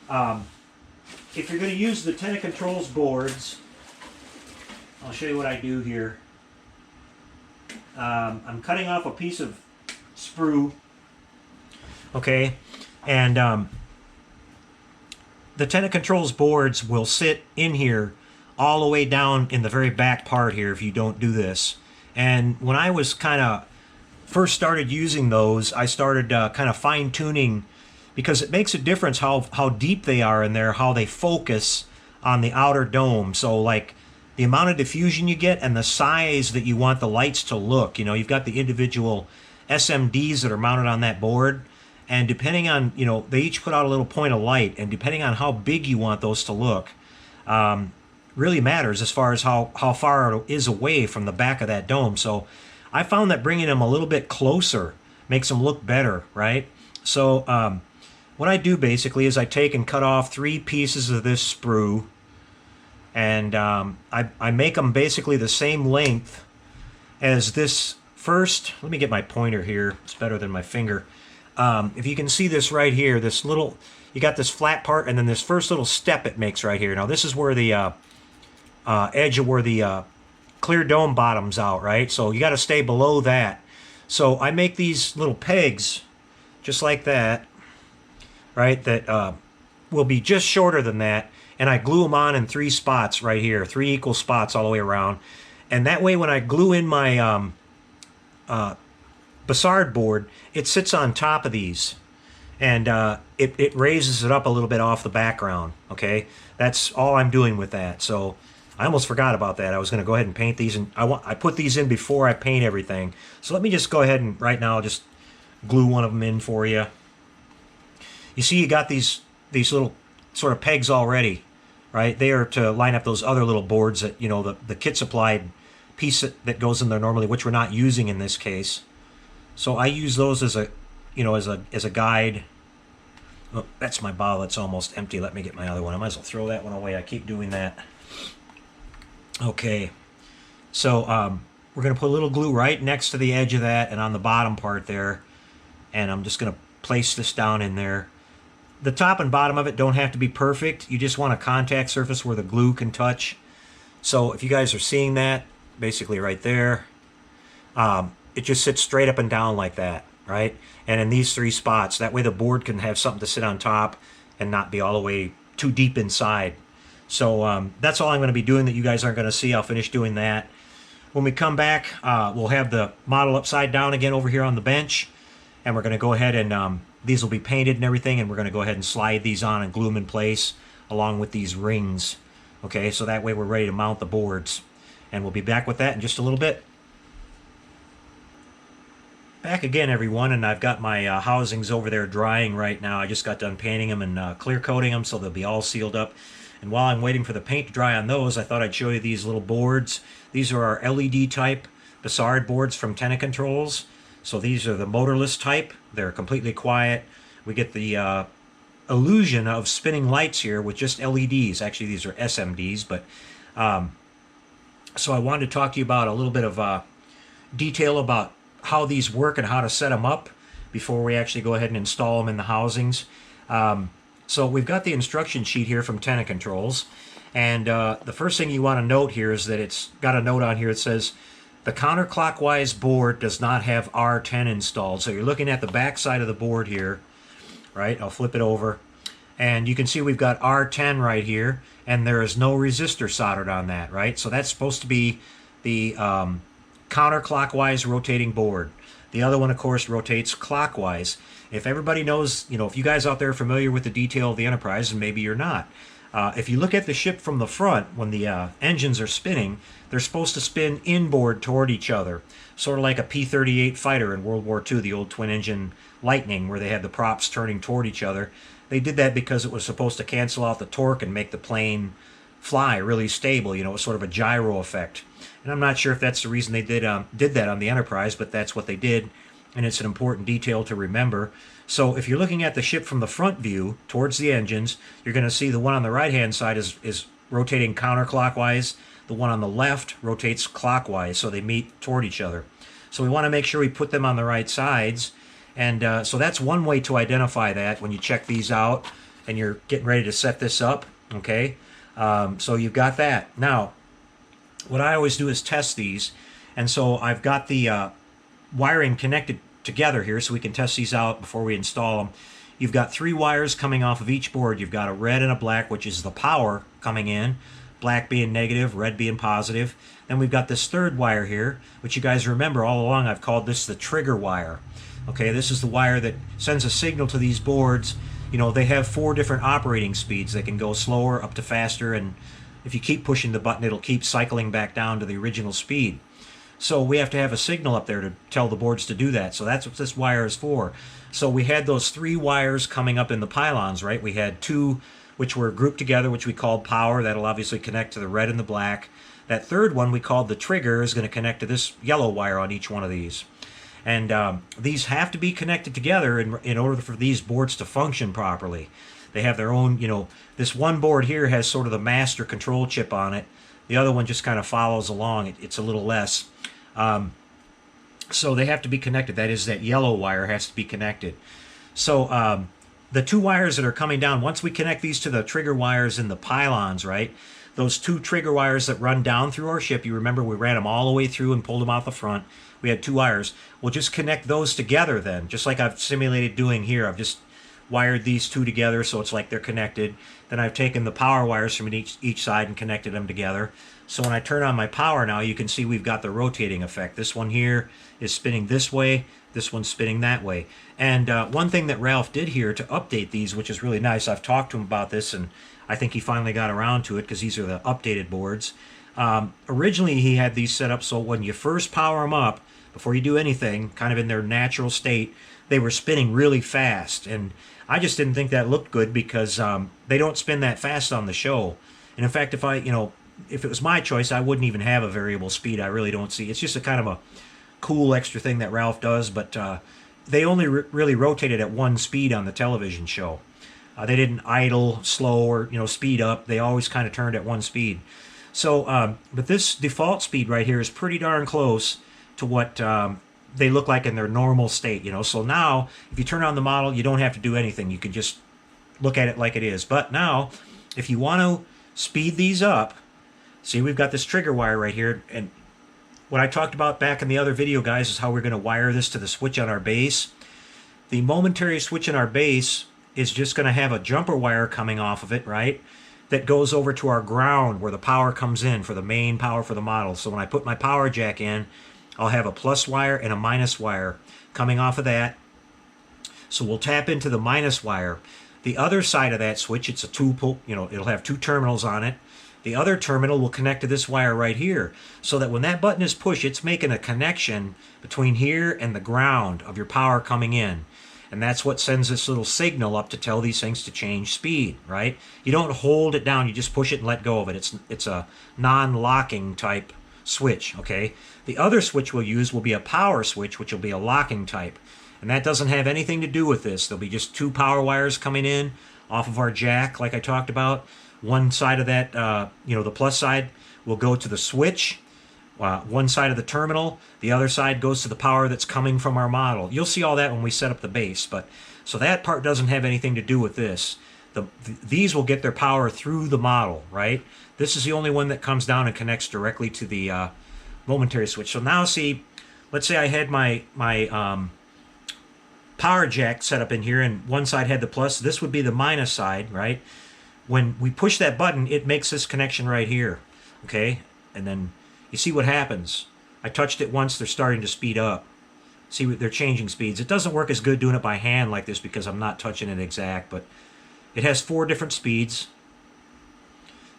If you're going to use the Tenna Controls boards, I'll show you what I do here. I'm cutting off a piece of sprue, okay, and the Tenna Controls boards will sit in here all the way down in the very back part here if you don't do this. And when I was kind of first started using those, I started kind of fine-tuning, because it makes a difference how deep they are in there, how they focus on the outer dome. So like the amount of diffusion you get and the size that you want the lights to look. You've got the individual SMDs that are mounted on that board, and depending on, they each put out a little point of light, and depending on how big you want those to look, really matters as far as how far it is away from the back of that dome. So I found that bringing them a little bit closer makes them look better, right? So what I do basically is I take and cut off 3 pieces of this sprue, and I make them basically the same length as this first. Let me get my pointer here. It's better than my finger. If you can see this right here, this little, you got this flat part, and then this first little step it makes right here. Now this is where the edge of where the clear dome bottoms out, right? So you got to stay below that. So I make these little pegs just like that, right? That will be just shorter than that, and I glue them on in 3 spots right here, 3 equal spots all the way around. And that way when I glue in my Bassard board, it sits on top of these, and it raises it up a little bit off the background, okay? That's all I'm doing with that. So I almost forgot about that. I was going to go ahead and paint these, and I put these in before I paint everything. So let me just go ahead and right now just glue one of them in for you. You see you got these little sort of pegs already, right? They are to line up those other little boards that, the kit supplied piece that goes in there normally, which we're not using in this case. So I use those as a, as a guide. Oh, that's my bottle. It's almost empty. Let me get my other one. I might as well throw that one away. I keep doing that. Okay. So we're going to put a little glue right next to the edge of that and on the bottom part there. And I'm just going to place this down in there. The top and bottom of it don't have to be perfect. You just want a contact surface where the glue can touch. So if you guys are seeing that, basically right there, it just sits straight up and down like that, right? And in these 3 spots, that way the board can have something to sit on top and not be all the way too deep inside. So that's all I'm going to be doing that you guys aren't going to see. I'll finish doing that. When we come back, we'll have the model upside down again over here on the bench, and we're going to go ahead and these will be painted and everything, and we're going to go ahead and slide these on and glue them in place along with these rings. Okay, so that way we're ready to mount the boards. And we'll be back with that in just a little bit. Back again, everyone, and I've got my housings over there drying right now. I just got done painting them and clear coating them so they'll be all sealed up. And while I'm waiting for the paint to dry on those, I thought I'd show you these little boards. These are our LED type Bassard boards from Tenna Controls. So these are the motorless type. They're completely quiet. We get the illusion of spinning lights here with just LEDs. Actually, these are SMDs, but so I wanted to talk to you about a little bit of detail about how these work and how to set them up before we actually go ahead and install them in the housings. So we've got the instruction sheet here from Tenna Controls, and the first thing you want to note here is that it's got a note on here that says the counterclockwise board does not have R10 installed. So you're looking at the back side of the board here, right? I'll flip it over, and you can see we've got R10 right here, and there is no resistor soldered on that, right? So that's supposed to be the counterclockwise rotating board. The other one, of course, rotates clockwise. If everybody knows, if you guys out there are familiar with the detail of the Enterprise, and maybe you're not, if you look at the ship from the front, when the engines are spinning, they're supposed to spin inboard toward each other, sort of like a P-38 fighter in World War II, the old twin-engine Lightning, where they had the props turning toward each other. they did that because it was supposed to cancel out the torque and make the plane fly really stable. You know, it was sort of a gyro effect. And I'm not sure if that's the reason they did that on the Enterprise, but that's what they did, and it's an important detail to remember. So if you're looking at the ship from the front view towards the engines, you're going to see the one on the right-hand side is rotating counterclockwise. The one on the left rotates clockwise, so they meet toward each other. So we want to make sure we put them on the right sides. And so that's one way to identify that when you check these out and you're getting ready to set this up. Okay, so you've got that. Now, what I always do is test these. And so I've got the wiring connected together here so we can test these out before we install them. You've got 3 wires coming off of each board. You've got a red and a black, which is the power coming in. Black being negative, red being positive. Then we've got this third wire here, which you guys remember all along I've called this the trigger wire. Okay, this is the wire that sends a signal to these boards. You know, they have 4 different operating speeds. They can go slower up to faster, and if you keep pushing the button, it'll keep cycling back down to the original speed. So we have to have a signal up there to tell the boards to do that. So that's what this wire is for. So we had those 3 wires coming up in the pylons, right? We had 2 which were grouped together, which we called power. That'll obviously connect to the red and the black. That third one we called the trigger is going to connect to this yellow wire on each one of these. And these have to be connected together in order for these boards to function properly. They have their own, you know, this one board here has sort of the master control chip on it. The other one just kind of follows along. It's a little less. So they have to be connected. That is, that yellow wire has to be connected. So the 2 wires that are coming down, once we connect these to the trigger wires in the pylons, right? Those 2 trigger wires that run down through our ship, you remember we ran them all the way through and pulled them out the front. We had 2 wires. We'll just connect those together then, just like I've simulated doing here. I've just wired these 2 together so it's like they're connected. Then I've taken the power wires from each side and connected them together. So when I turn on my power now, you can see we've got the rotating effect. This one here is spinning this way. This one's spinning that way. And one thing that Ralph did here to update these, which is really nice, I've talked to him about this, and I think he finally got around to it because these are the updated boards. Originally, he had these set up so when you first power them up, before you do anything, kind of in their natural state, they were spinning really fast. And I just didn't think that looked good because they don't spin that fast on the show. And in fact, if it was my choice, I wouldn't even have a variable speed. I really don't see. It's just a kind of a cool extra thing that Ralph does, but they only really rotated at 1 speed on the television show. They didn't idle, slow, or speed up. They always kind of turned at 1 speed. So, but this default speed right here is pretty darn close to what they look like in their normal state. So now, if you turn on the model, you don't have to do anything. You can just look at it like it is. But now, if you want to speed these up, see, we've got this trigger wire right here, and what I talked about back in the other video, guys, is how we're going to wire this to the switch on our base. The momentary switch in our base is just going to have a jumper wire coming off of it, right? That goes over to our ground where the power comes in for the main power for the model. So when I put my power jack in, I'll have a plus wire and a minus wire coming off of that. So we'll tap into the minus wire. The other side of that switch, it's a 2-pole, it'll have 2 terminals on it. The other terminal will connect to this wire right here, so that when that button is pushed, it's making a connection between here and the ground of your power coming in. And that's what sends this little signal up to tell these things to change speed, right? You don't hold it down, you just push it and let go of it. It's a non-locking type switch, okay? The other switch we'll use will be a power switch, which will be a locking type. And that doesn't have anything to do with this. There'll be just 2 power wires coming in off of our jack, like I talked about. One side of that, the plus side, will go to the switch. One side of the terminal. The other side goes to the power that's coming from our model. You'll see all that when we set up the base. So that part doesn't have anything to do with this. These will get their power through the model, right? This is the only one that comes down and connects directly to the momentary switch. So now see, let's say I had my power jack set up in here, and one side had the plus. This would be the minus side, right? When we push that button, it makes this connection right here, okay? And then you see what happens. I touched it once, they're starting to speed up. See, they're changing speeds. It doesn't work as good doing it by hand like this because I'm not touching it exact, but it has 4 different speeds,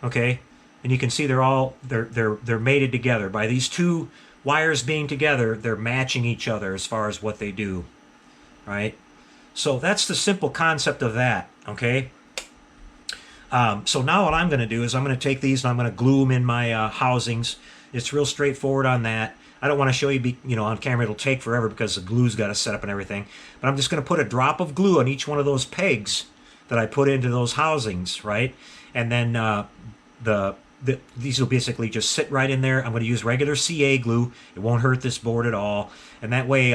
okay? And you can see they're mated together. By these 2 wires being together, they're matching each other as far as what they do, right? So that's the simple concept of that. Okay. So now what I'm going to do is I'm going to take these and I'm going to glue them in my housings. It's real straightforward on that. I don't want to show you, on camera. It'll take forever because the glue's got to set up and everything. But I'm just going to put a drop of glue on each one of those pegs that I put into those housings, right? And then these will basically just sit right in there. I'm going to use regular CA glue. It won't hurt this board at all. And that way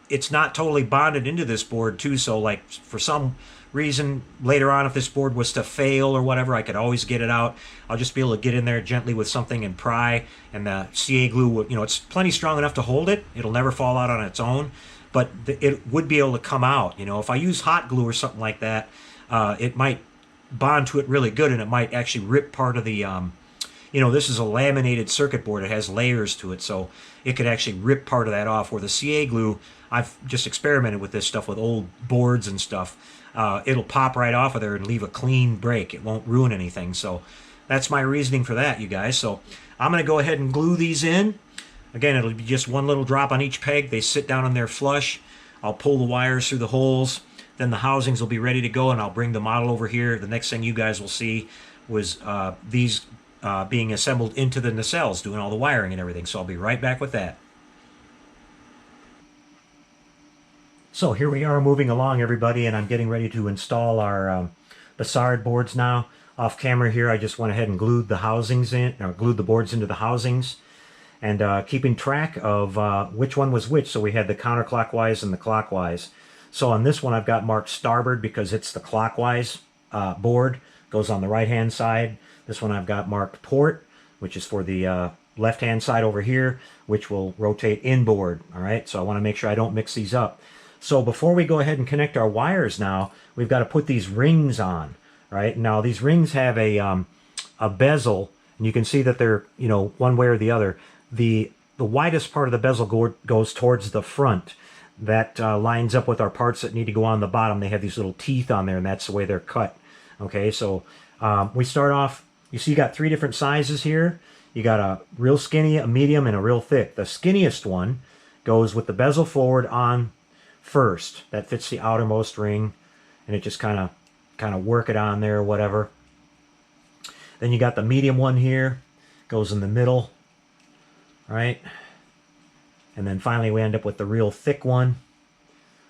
it's not totally bonded into this board too. So like for some reason later on, if this board was to fail or whatever, I could always get it out. I'll just be able to get in there gently with something and pry, and the CA glue, it's plenty strong enough to hold it. It'll never fall out on its own, but it would be able to come out. If I use hot glue or something like that, it might bond to it really good, and it might actually rip part of the this is a laminated circuit board. It has layers to it, so it could actually rip part of that off. Where the CA glue, I've just experimented with this stuff with old boards and stuff. It'll pop right off of there and leave a clean break. It won't ruin anything. So that's my reasoning for that, you guys. So I'm going to go ahead and glue these in. Again, it'll be just one little drop on each peg. They sit down in there flush. I'll pull the wires through the holes. Then the housings will be ready to go, and I'll bring the model over here. The next thing you guys will see was these being assembled into the nacelles, doing all the wiring and everything. So I'll be right back with that. So here we are moving along, everybody, and I'm getting ready to install our Bassard boards now. Off camera here, I just went ahead and glued the housings in, or glued the boards into the housings, and keeping track of which one was which. So we had the counterclockwise and the clockwise. So on this one, I've got marked starboard because it's the clockwise board, goes on the right-hand side. This one I've got marked port, which is for the left-hand side over here, which will rotate inboard. All right, so I want to make sure I don't mix these up. So before we go ahead and connect our wires now, we've got to put these rings on, right? Now these rings have a bezel, and you can see that they're, one way or the other. The widest part of the bezel goes towards the front. That lines up with our parts that need to go on the bottom. They have these little teeth on there, and that's the way they're cut. Okay, so we start off, you see you got 3 different sizes here. You got a real skinny, a medium, and a real thick. The skinniest one goes with the bezel forward on first. That fits the outermost ring, and it just kind of work it on there or whatever. Then you got the medium one here, goes in the middle, right? And then finally we end up with the real thick one,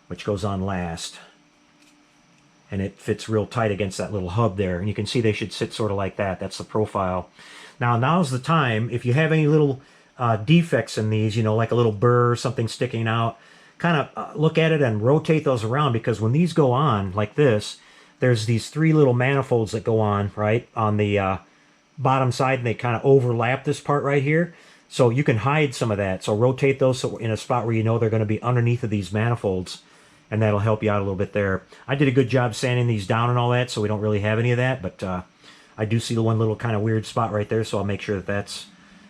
which goes on last. And it fits real tight against that little hub there. And you can see they should sit sort of like that. That's the profile. Now's the time. If you have any little defects in these, like a little burr or something sticking out, kind of look at it and rotate those around, because when these go on like this, there's these 3 little manifolds that go on, right, on the bottom side, and they kind of overlap this part right here. So you can hide some of that. So rotate those in a spot where they're going to be underneath of these manifolds, and that'll help you out a little bit there. I did a good job sanding these down and all that, so we don't really have any of that, but I do see the one little kind of weird spot right there, so I'll make sure that that's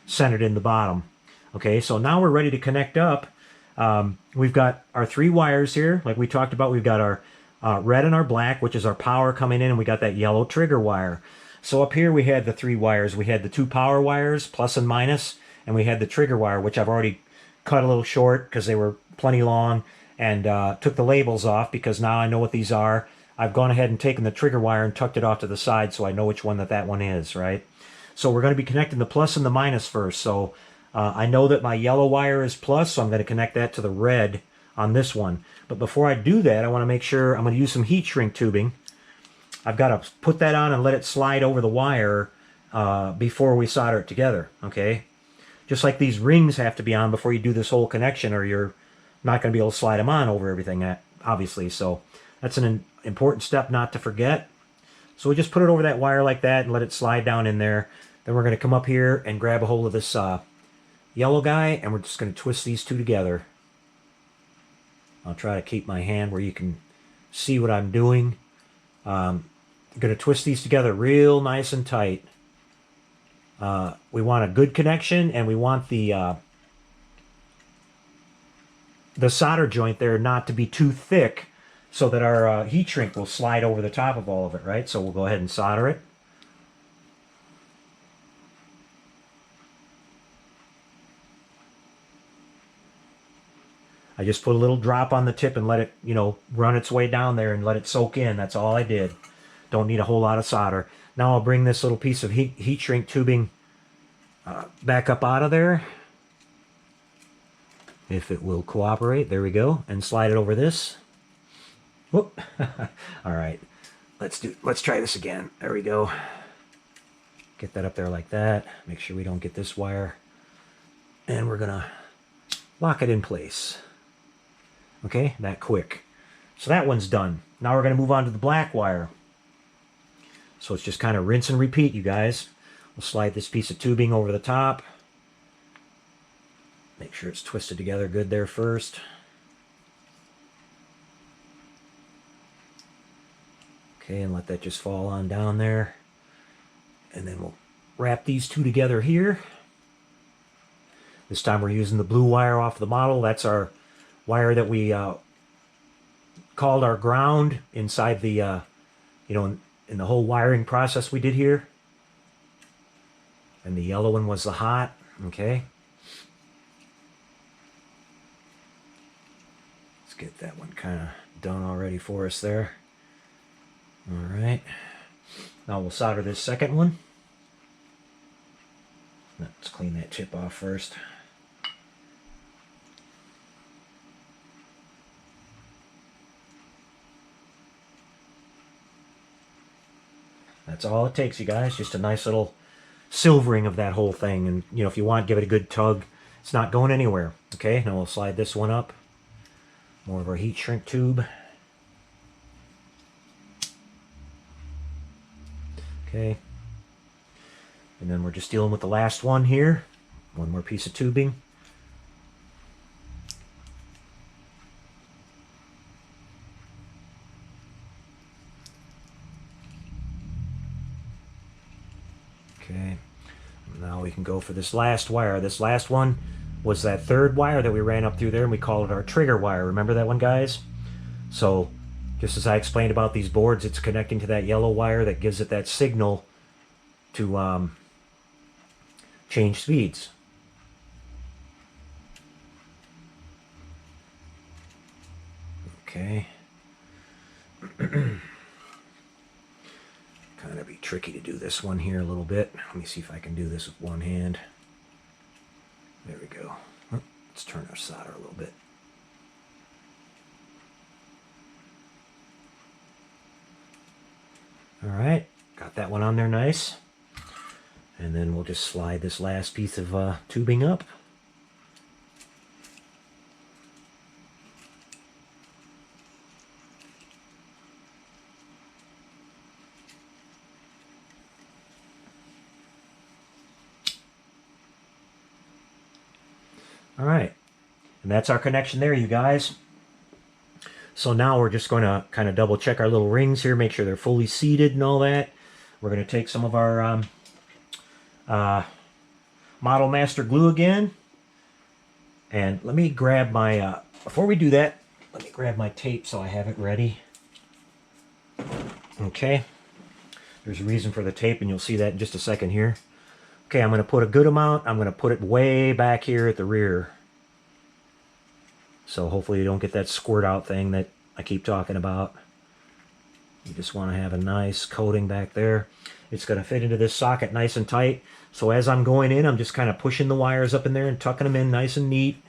centered in the bottom. Okay, so now we're ready to connect up. We've got our 3 wires here, like we talked about. We've got our red and our black, which is our power coming in, and we got that yellow trigger wire. So up here we had the 3 wires. We had the 2 power wires, plus and minus, and we had the trigger wire, which I've already cut a little short because they were plenty long, and took the labels off because now I know what these are. I've gone ahead and taken the trigger wire and tucked it off to the side so I know which one that one is, right? So we're going to be connecting the plus and the minus first. So I know that my yellow wire is plus, so I'm going to connect that to the red on this one. But before I do that, I want to make sure I'm going to use some heat shrink tubing. I've got to put that on and let it slide over the wire before we solder it together, okay? Just like these rings have to be on before you do this whole connection, or you're not going to be able to slide them on over everything, obviously. So that's an important step not to forget. So we just put it over that wire like that and let it slide down in there. Then we're going to come up here and grab a hold of this yellow guy, and we're just going to twist these 2 together. I'll try to keep my hand where you can see what I'm doing. I'm going to twist these together real nice and tight. We want a good connection, and we want the solder joint there not to be too thick, so that our heat shrink will slide over the top of all of it, right? So we'll go ahead and solder it. I just put a little drop on the tip and let it, run its way down there and let it soak in. That's all I did. Don't need a whole lot of solder. Now I'll bring this little piece of heat shrink tubing back up out of there. If it will cooperate, there we go, and slide it over this. Whoop. All right, let's try this again. There we go. Get that up there like that. Make sure we don't get this wire. And we're gonna lock it in place. Okay, that quick. So that one's done. Now we're gonna move on to the black wire. So it's just kind of rinse and repeat, you guys. We'll slide this piece of tubing over the top. Make sure it's twisted together good there first. Okay, and let that just fall on down there. And then we'll wrap these two together here. This time we're using the blue wire off the model. That's our wire that we called our ground inside the, you know, in the whole wiring process we did here. And the yellow one was the hot, okay? Let's get that one kind of done already for us there. All right. Now we'll solder this second one. Let's clean that chip off first. That's all it takes, you guys. Just a nice little silvering of that whole thing. And, you know, if you want, give it a good tug. It's not going anywhere. Okay, now we'll slide this one up. More of our heat shrink tube. Okay. And then we're just dealing with the last one here. One more piece of tubing. Okay. Now we can go for this last wire. This last one was that third wire that we ran up through there, and we called it our trigger wire. Remember that one, guys? So, just as I explained about these boards, it's connecting to that yellow wire that gives it that signal to change speeds. Okay. Kind of be tricky to do this one here a little bit. Let me see if I can do this with one hand. There we go. Let's turn our solder a little bit. All right, got that one on there nice. And then we'll just slide this last piece of tubing up. All right, and that's our connection there, you guys. So now we're just going to kind of double check our little rings here, make sure they're fully seated and all that. We're going to take some of our Model Master glue again. And let me grab my, before we do that, let me grab my tape so I have it ready. Okay, there's a reason for the tape, and you'll see that in just a second here. Okay, I'm going to put a good amount. I'm going to put it way back here at the rear. So hopefully you don't get that squirt out thing that I keep talking about. You just want to have a nice coating back there. It's going to fit into this socket nice and tight. So as I'm going in, I'm just kind of pushing the wires up in there and tucking them in nice and neat.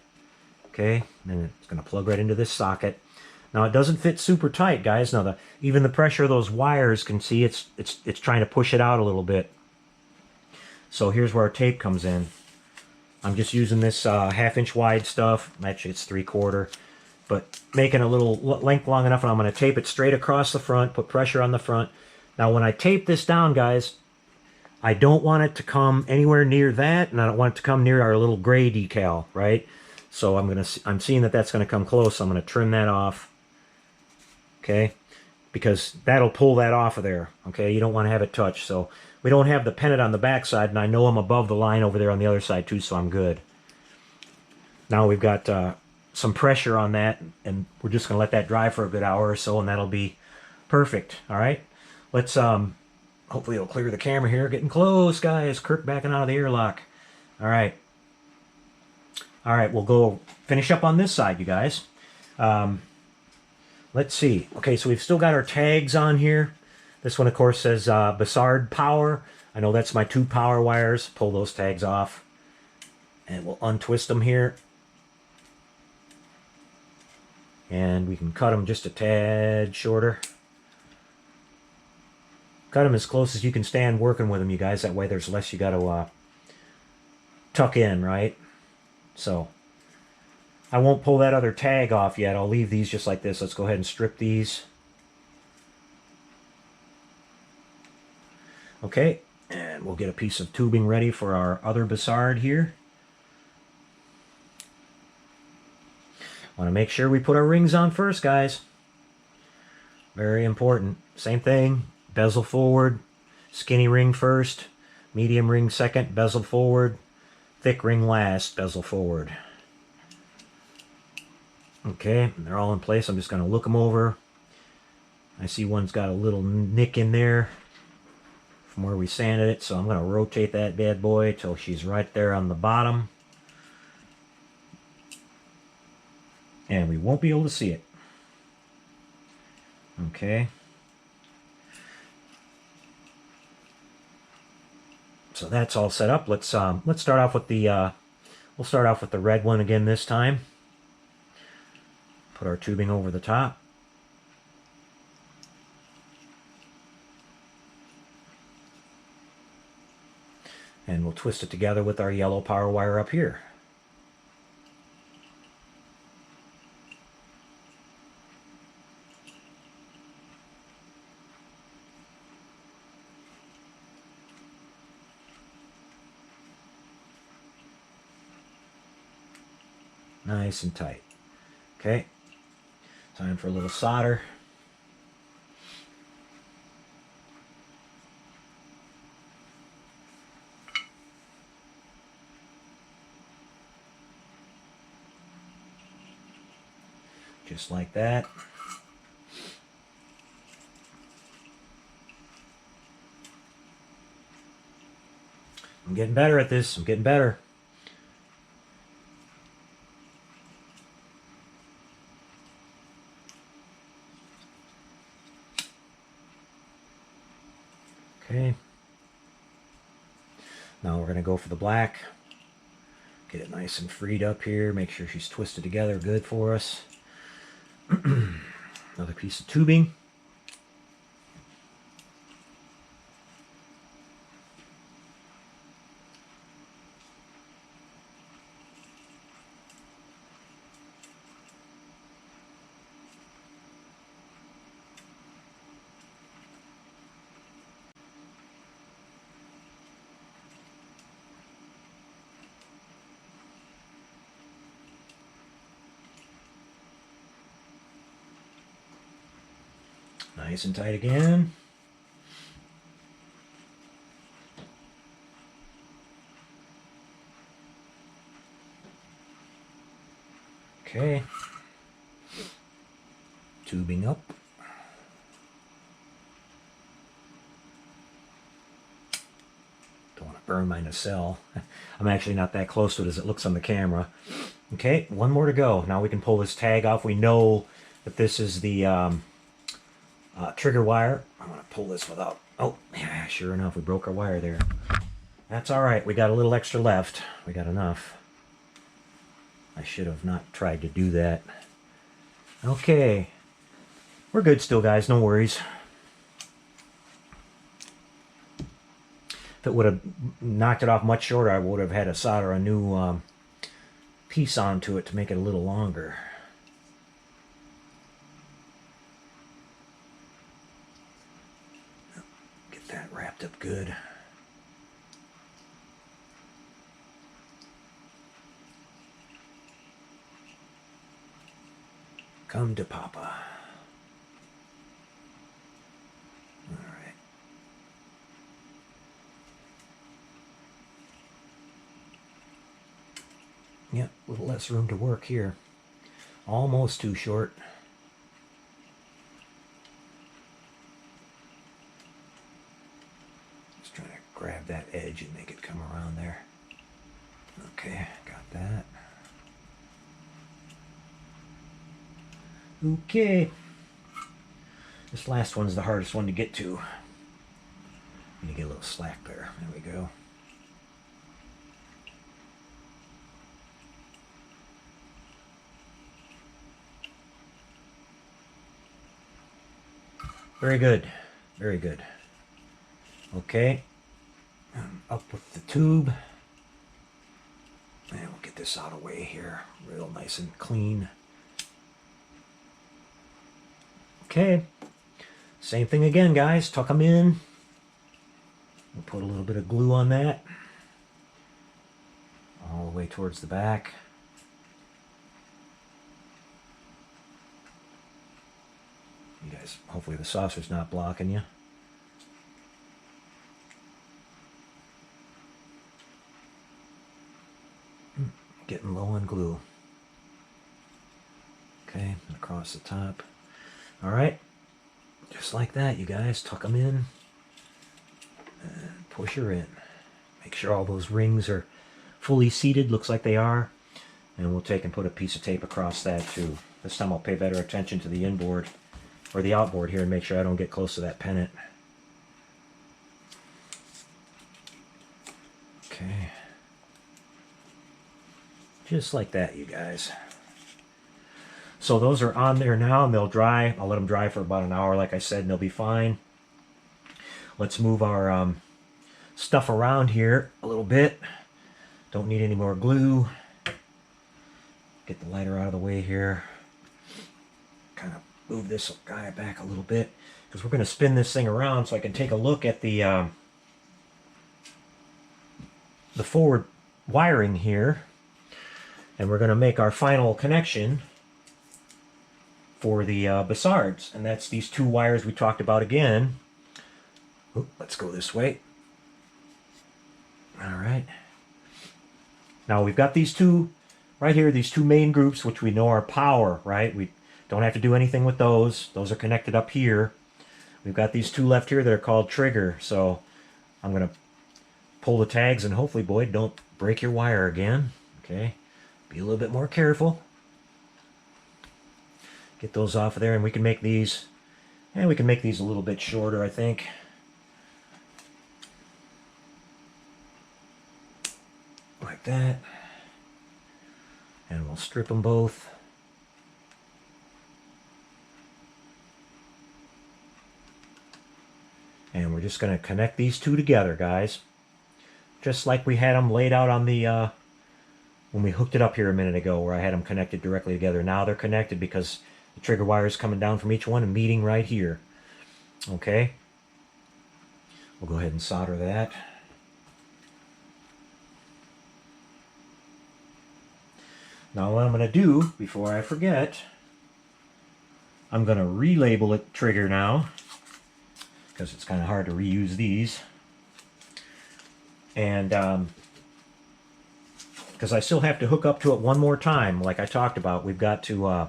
Okay, and it's going to plug right into this socket. Now it doesn't fit super tight, guys. Now even the pressure of those wires can see it's trying to push it out a little bit. So here's where our tape comes in. I'm just using this 1/2 inch wide stuff. Actually, it's 3/4, but making a little length long enough, and I'm going to tape it straight across the front, put pressure on the front. Now, when I tape this down, guys, I don't want it to come anywhere near that, and I don't want it to come near our little gray decal, right? So I'm seeing that that's going to come close. So I'm going to trim that off, okay? Because that'll pull that off of there, okay? You don't want to have it touch, so we don't have the pennant on the back side, and I know I'm above the line over there on the other side too, so I'm good. Now we've got some pressure on that, and we're just going to let that dry for a good hour or so, and that'll be perfect. All right, let's hopefully it'll clear the camera here. Getting close, guys. Kirk backing out of the airlock. All right, we'll go finish up on this side, you guys. Let's see. Okay, so we've still got our tags on here. This one, of course, says Bassard Power. I know that's my 2 power wires. Pull those tags off. And we'll untwist them here. And we can cut them just a tad shorter. Cut them as close as you can stand working with them, you guys. That way there's less you got to tuck in, right? So I won't pull that other tag off yet. I'll leave these just like this. Let's go ahead and strip these. Okay, and we'll get a piece of tubing ready for our other Bassard here. Want to make sure we put our rings on first, guys. Very important. Same thing, bezel forward, skinny ring first, medium ring second, bezel forward, thick ring last, bezel forward. Okay, they're all in place. I'm just going to look them over. I see one's got a little nick in there from where we sanded it, so I'm going to rotate that bad boy till she's right there on the bottom. And we won't be able to see it. Okay. So that's all set up. Let's start off with the we'll start off with the red one again this time. Put our tubing over the top. And we'll twist it together with our yellow power wire up here. Nice and tight. Okay, time for a little solder. Just like that. I'm getting better at this. I'm getting better. Okay. Now we're going to go for the black. Get it nice and freed up here. Make sure she's twisted together good for us. Another piece of tubing. Nice and tight again. Okay. Tubing up. Don't want to burn my nacelle. I'm actually not that close to it as it looks on the camera. Okay, one more to go. Now we can pull this tag off. We know that this is the trigger wire. I'm going to pull this without... Oh, yeah, sure enough, we broke our wire there. That's all right. We got a little extra left. We got enough. I should have not tried to do that. Okay. We're good still, guys. No worries. If it would have knocked it off much shorter, I would have had to solder a new piece onto it to make it a little longer. Get that wrapped up good. Come to Papa. All right. Yep, a little less room to work here. Almost too short. Just trying to grab that edge and make it come around there. Okay, got that. Okay. This last one's the hardest one to get to. Need to get a little slack there. There we go. Very good. Very good. Okay. Up with the tube. And we'll get this out of the way here. Real nice and clean. Okay. Same thing again, guys. Tuck them in. We'll put a little bit of glue on that. All the way towards the back. You guys, hopefully the saucer's not blocking you. Getting low on glue. Okay, and across the top. All right, just like that, you guys. Tuck them in and push her in. Make sure all those rings are fully seated. Looks like they are. And we'll take and put a piece of tape across that too. This time I'll pay better attention to the inboard or the outboard here and make sure I don't get close to that pennant. Okay. Just like that, you guys. So those are on there now and they'll dry. I'll let them dry for about an hour, like I said, and they'll be fine. Let's move our stuff around here a little bit. Don't need any more glue. Get the lighter out of the way here. Kind of move this guy back a little bit because we're going to spin this thing around so I can take a look at the forward wiring here. And we're going to make our final connection for the Bassards. And that's these two wires we talked about again. Oop, let's go this way. All right. Now we've got these two right here, these two main groups, which we know are power, right? We don't have to do anything with those. Those are connected up here. We've got these two left here that are called trigger. So I'm going to pull the tags and hopefully, Boyd, don't break your wire again. Okay. Be a little bit more careful. Get those off of there, and we can make these, and we can make these a little bit shorter, I think. Like that. And we'll strip them both. And we're just going to connect these two together, guys. Just like we had them laid out on the when we hooked it up here a minute ago, where I had them connected directly together. Now they're connected because the trigger wire is coming down from each one and meeting right here. Okay. We'll go ahead and solder that. Now what I'm going to do, before I forget, I'm going to relabel it trigger now, because it's kind of hard to reuse these. And because I still have to hook up to it one more time, like I talked about. We've got to...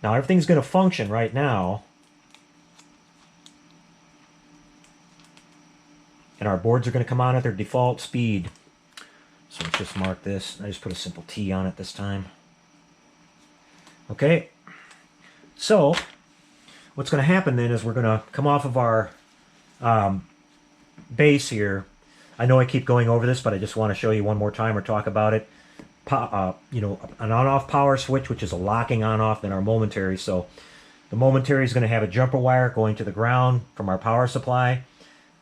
now everything's going to function right now. And our boards are going to come on at their default speed. So let's just mark this. I just put a simple T on it this time. Okay. So what's going to happen then is we're going to come off of our base here. I know I keep going over this, but I just want to show you one more time or talk about it. You know, an on-off power switch, which is a locking on-off, then our momentary. So the momentary is going to have a jumper wire going to the ground from our power supply.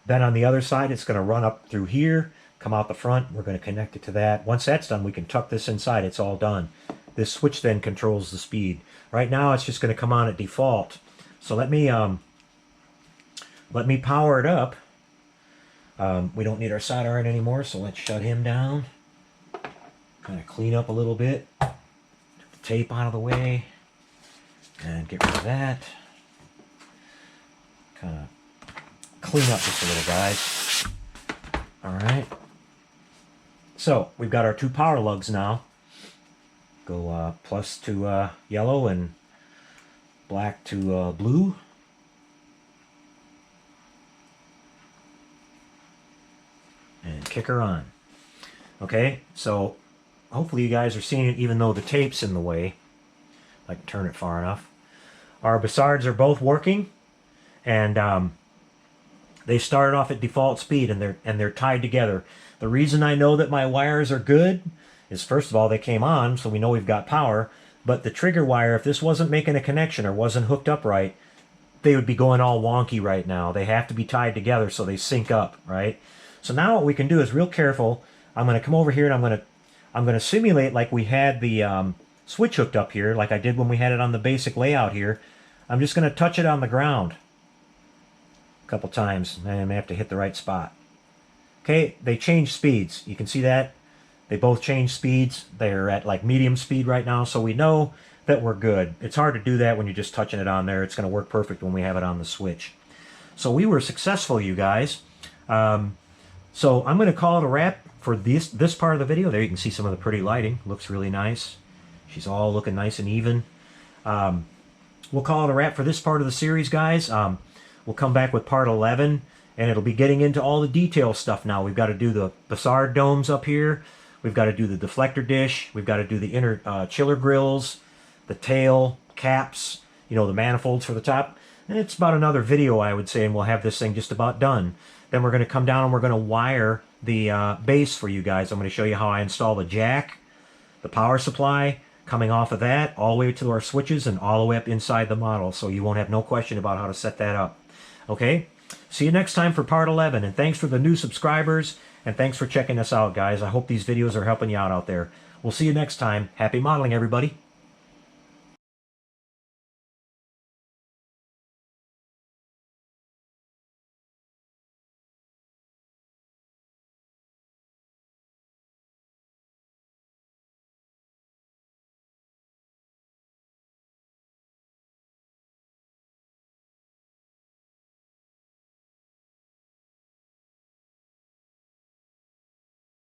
Then on the other side, it's going to run up through here, come out the front. We're going to connect it to that. Once that's done, we can tuck this inside. It's all done. This switch then controls the speed. Right now, it's just going to come on at default. So let me power it up. We don't need our solder iron anymore, so let's shut him down. Kind of clean up a little bit. Get the tape out of the way. And get rid of that. Kind of clean up just a little, guys. Alright. So, we've got our two power lugs now. Go plus to yellow and black to blue. And kick her on. Okay, so hopefully you guys are seeing it even though the tape's in the way. If I can turn it far enough. Our Bassards are both working, and they started off at default speed, and they're tied together. The reason I know that my wires are good is, first of all, they came on, so we know we've got power. But the trigger wire, if this wasn't making a connection or wasn't hooked up right, they would be going all wonky right now. They have to be tied together so they sync up, right? So now what we can do is real careful. I'm going to come over here and I'm going to simulate like we had the switch hooked up here, like I did when we had it on the basic layout here. I'm just going to touch it on the ground a couple times, and I may have to hit the right spot. Okay, they changed speeds. You can see that. They both changed speeds. They're at like medium speed right now, so we know that we're good. It's hard to do that when you're just touching it on there. It's going to work perfect when we have it on the switch. So we were successful, you guys. So I'm going to call it a wrap for this part of the video. There you can see some of the pretty lighting. Looks really nice. She's all looking nice and even. We'll call it a wrap for this part of the series, guys. We'll come back with part 11, and it'll be getting into all the detail stuff now. We've got to do the Bassard domes up here. We've got to do the deflector dish. We've got to do the inner chiller grills, the tail, caps, you know, the manifolds for the top. And it's about another video, I would say, and we'll have this thing just about done. Then we're going to come down and we're going to wire the base for you guys. I'm going to show you how I install the jack, the power supply, coming off of that, all the way to our switches and all the way up inside the model. So you won't have no question about how to set that up. Okay? See you next time for part 11. And thanks for the new subscribers. And thanks for checking us out, guys. I hope these videos are helping you out there. We'll see you next time. Happy modeling, everybody.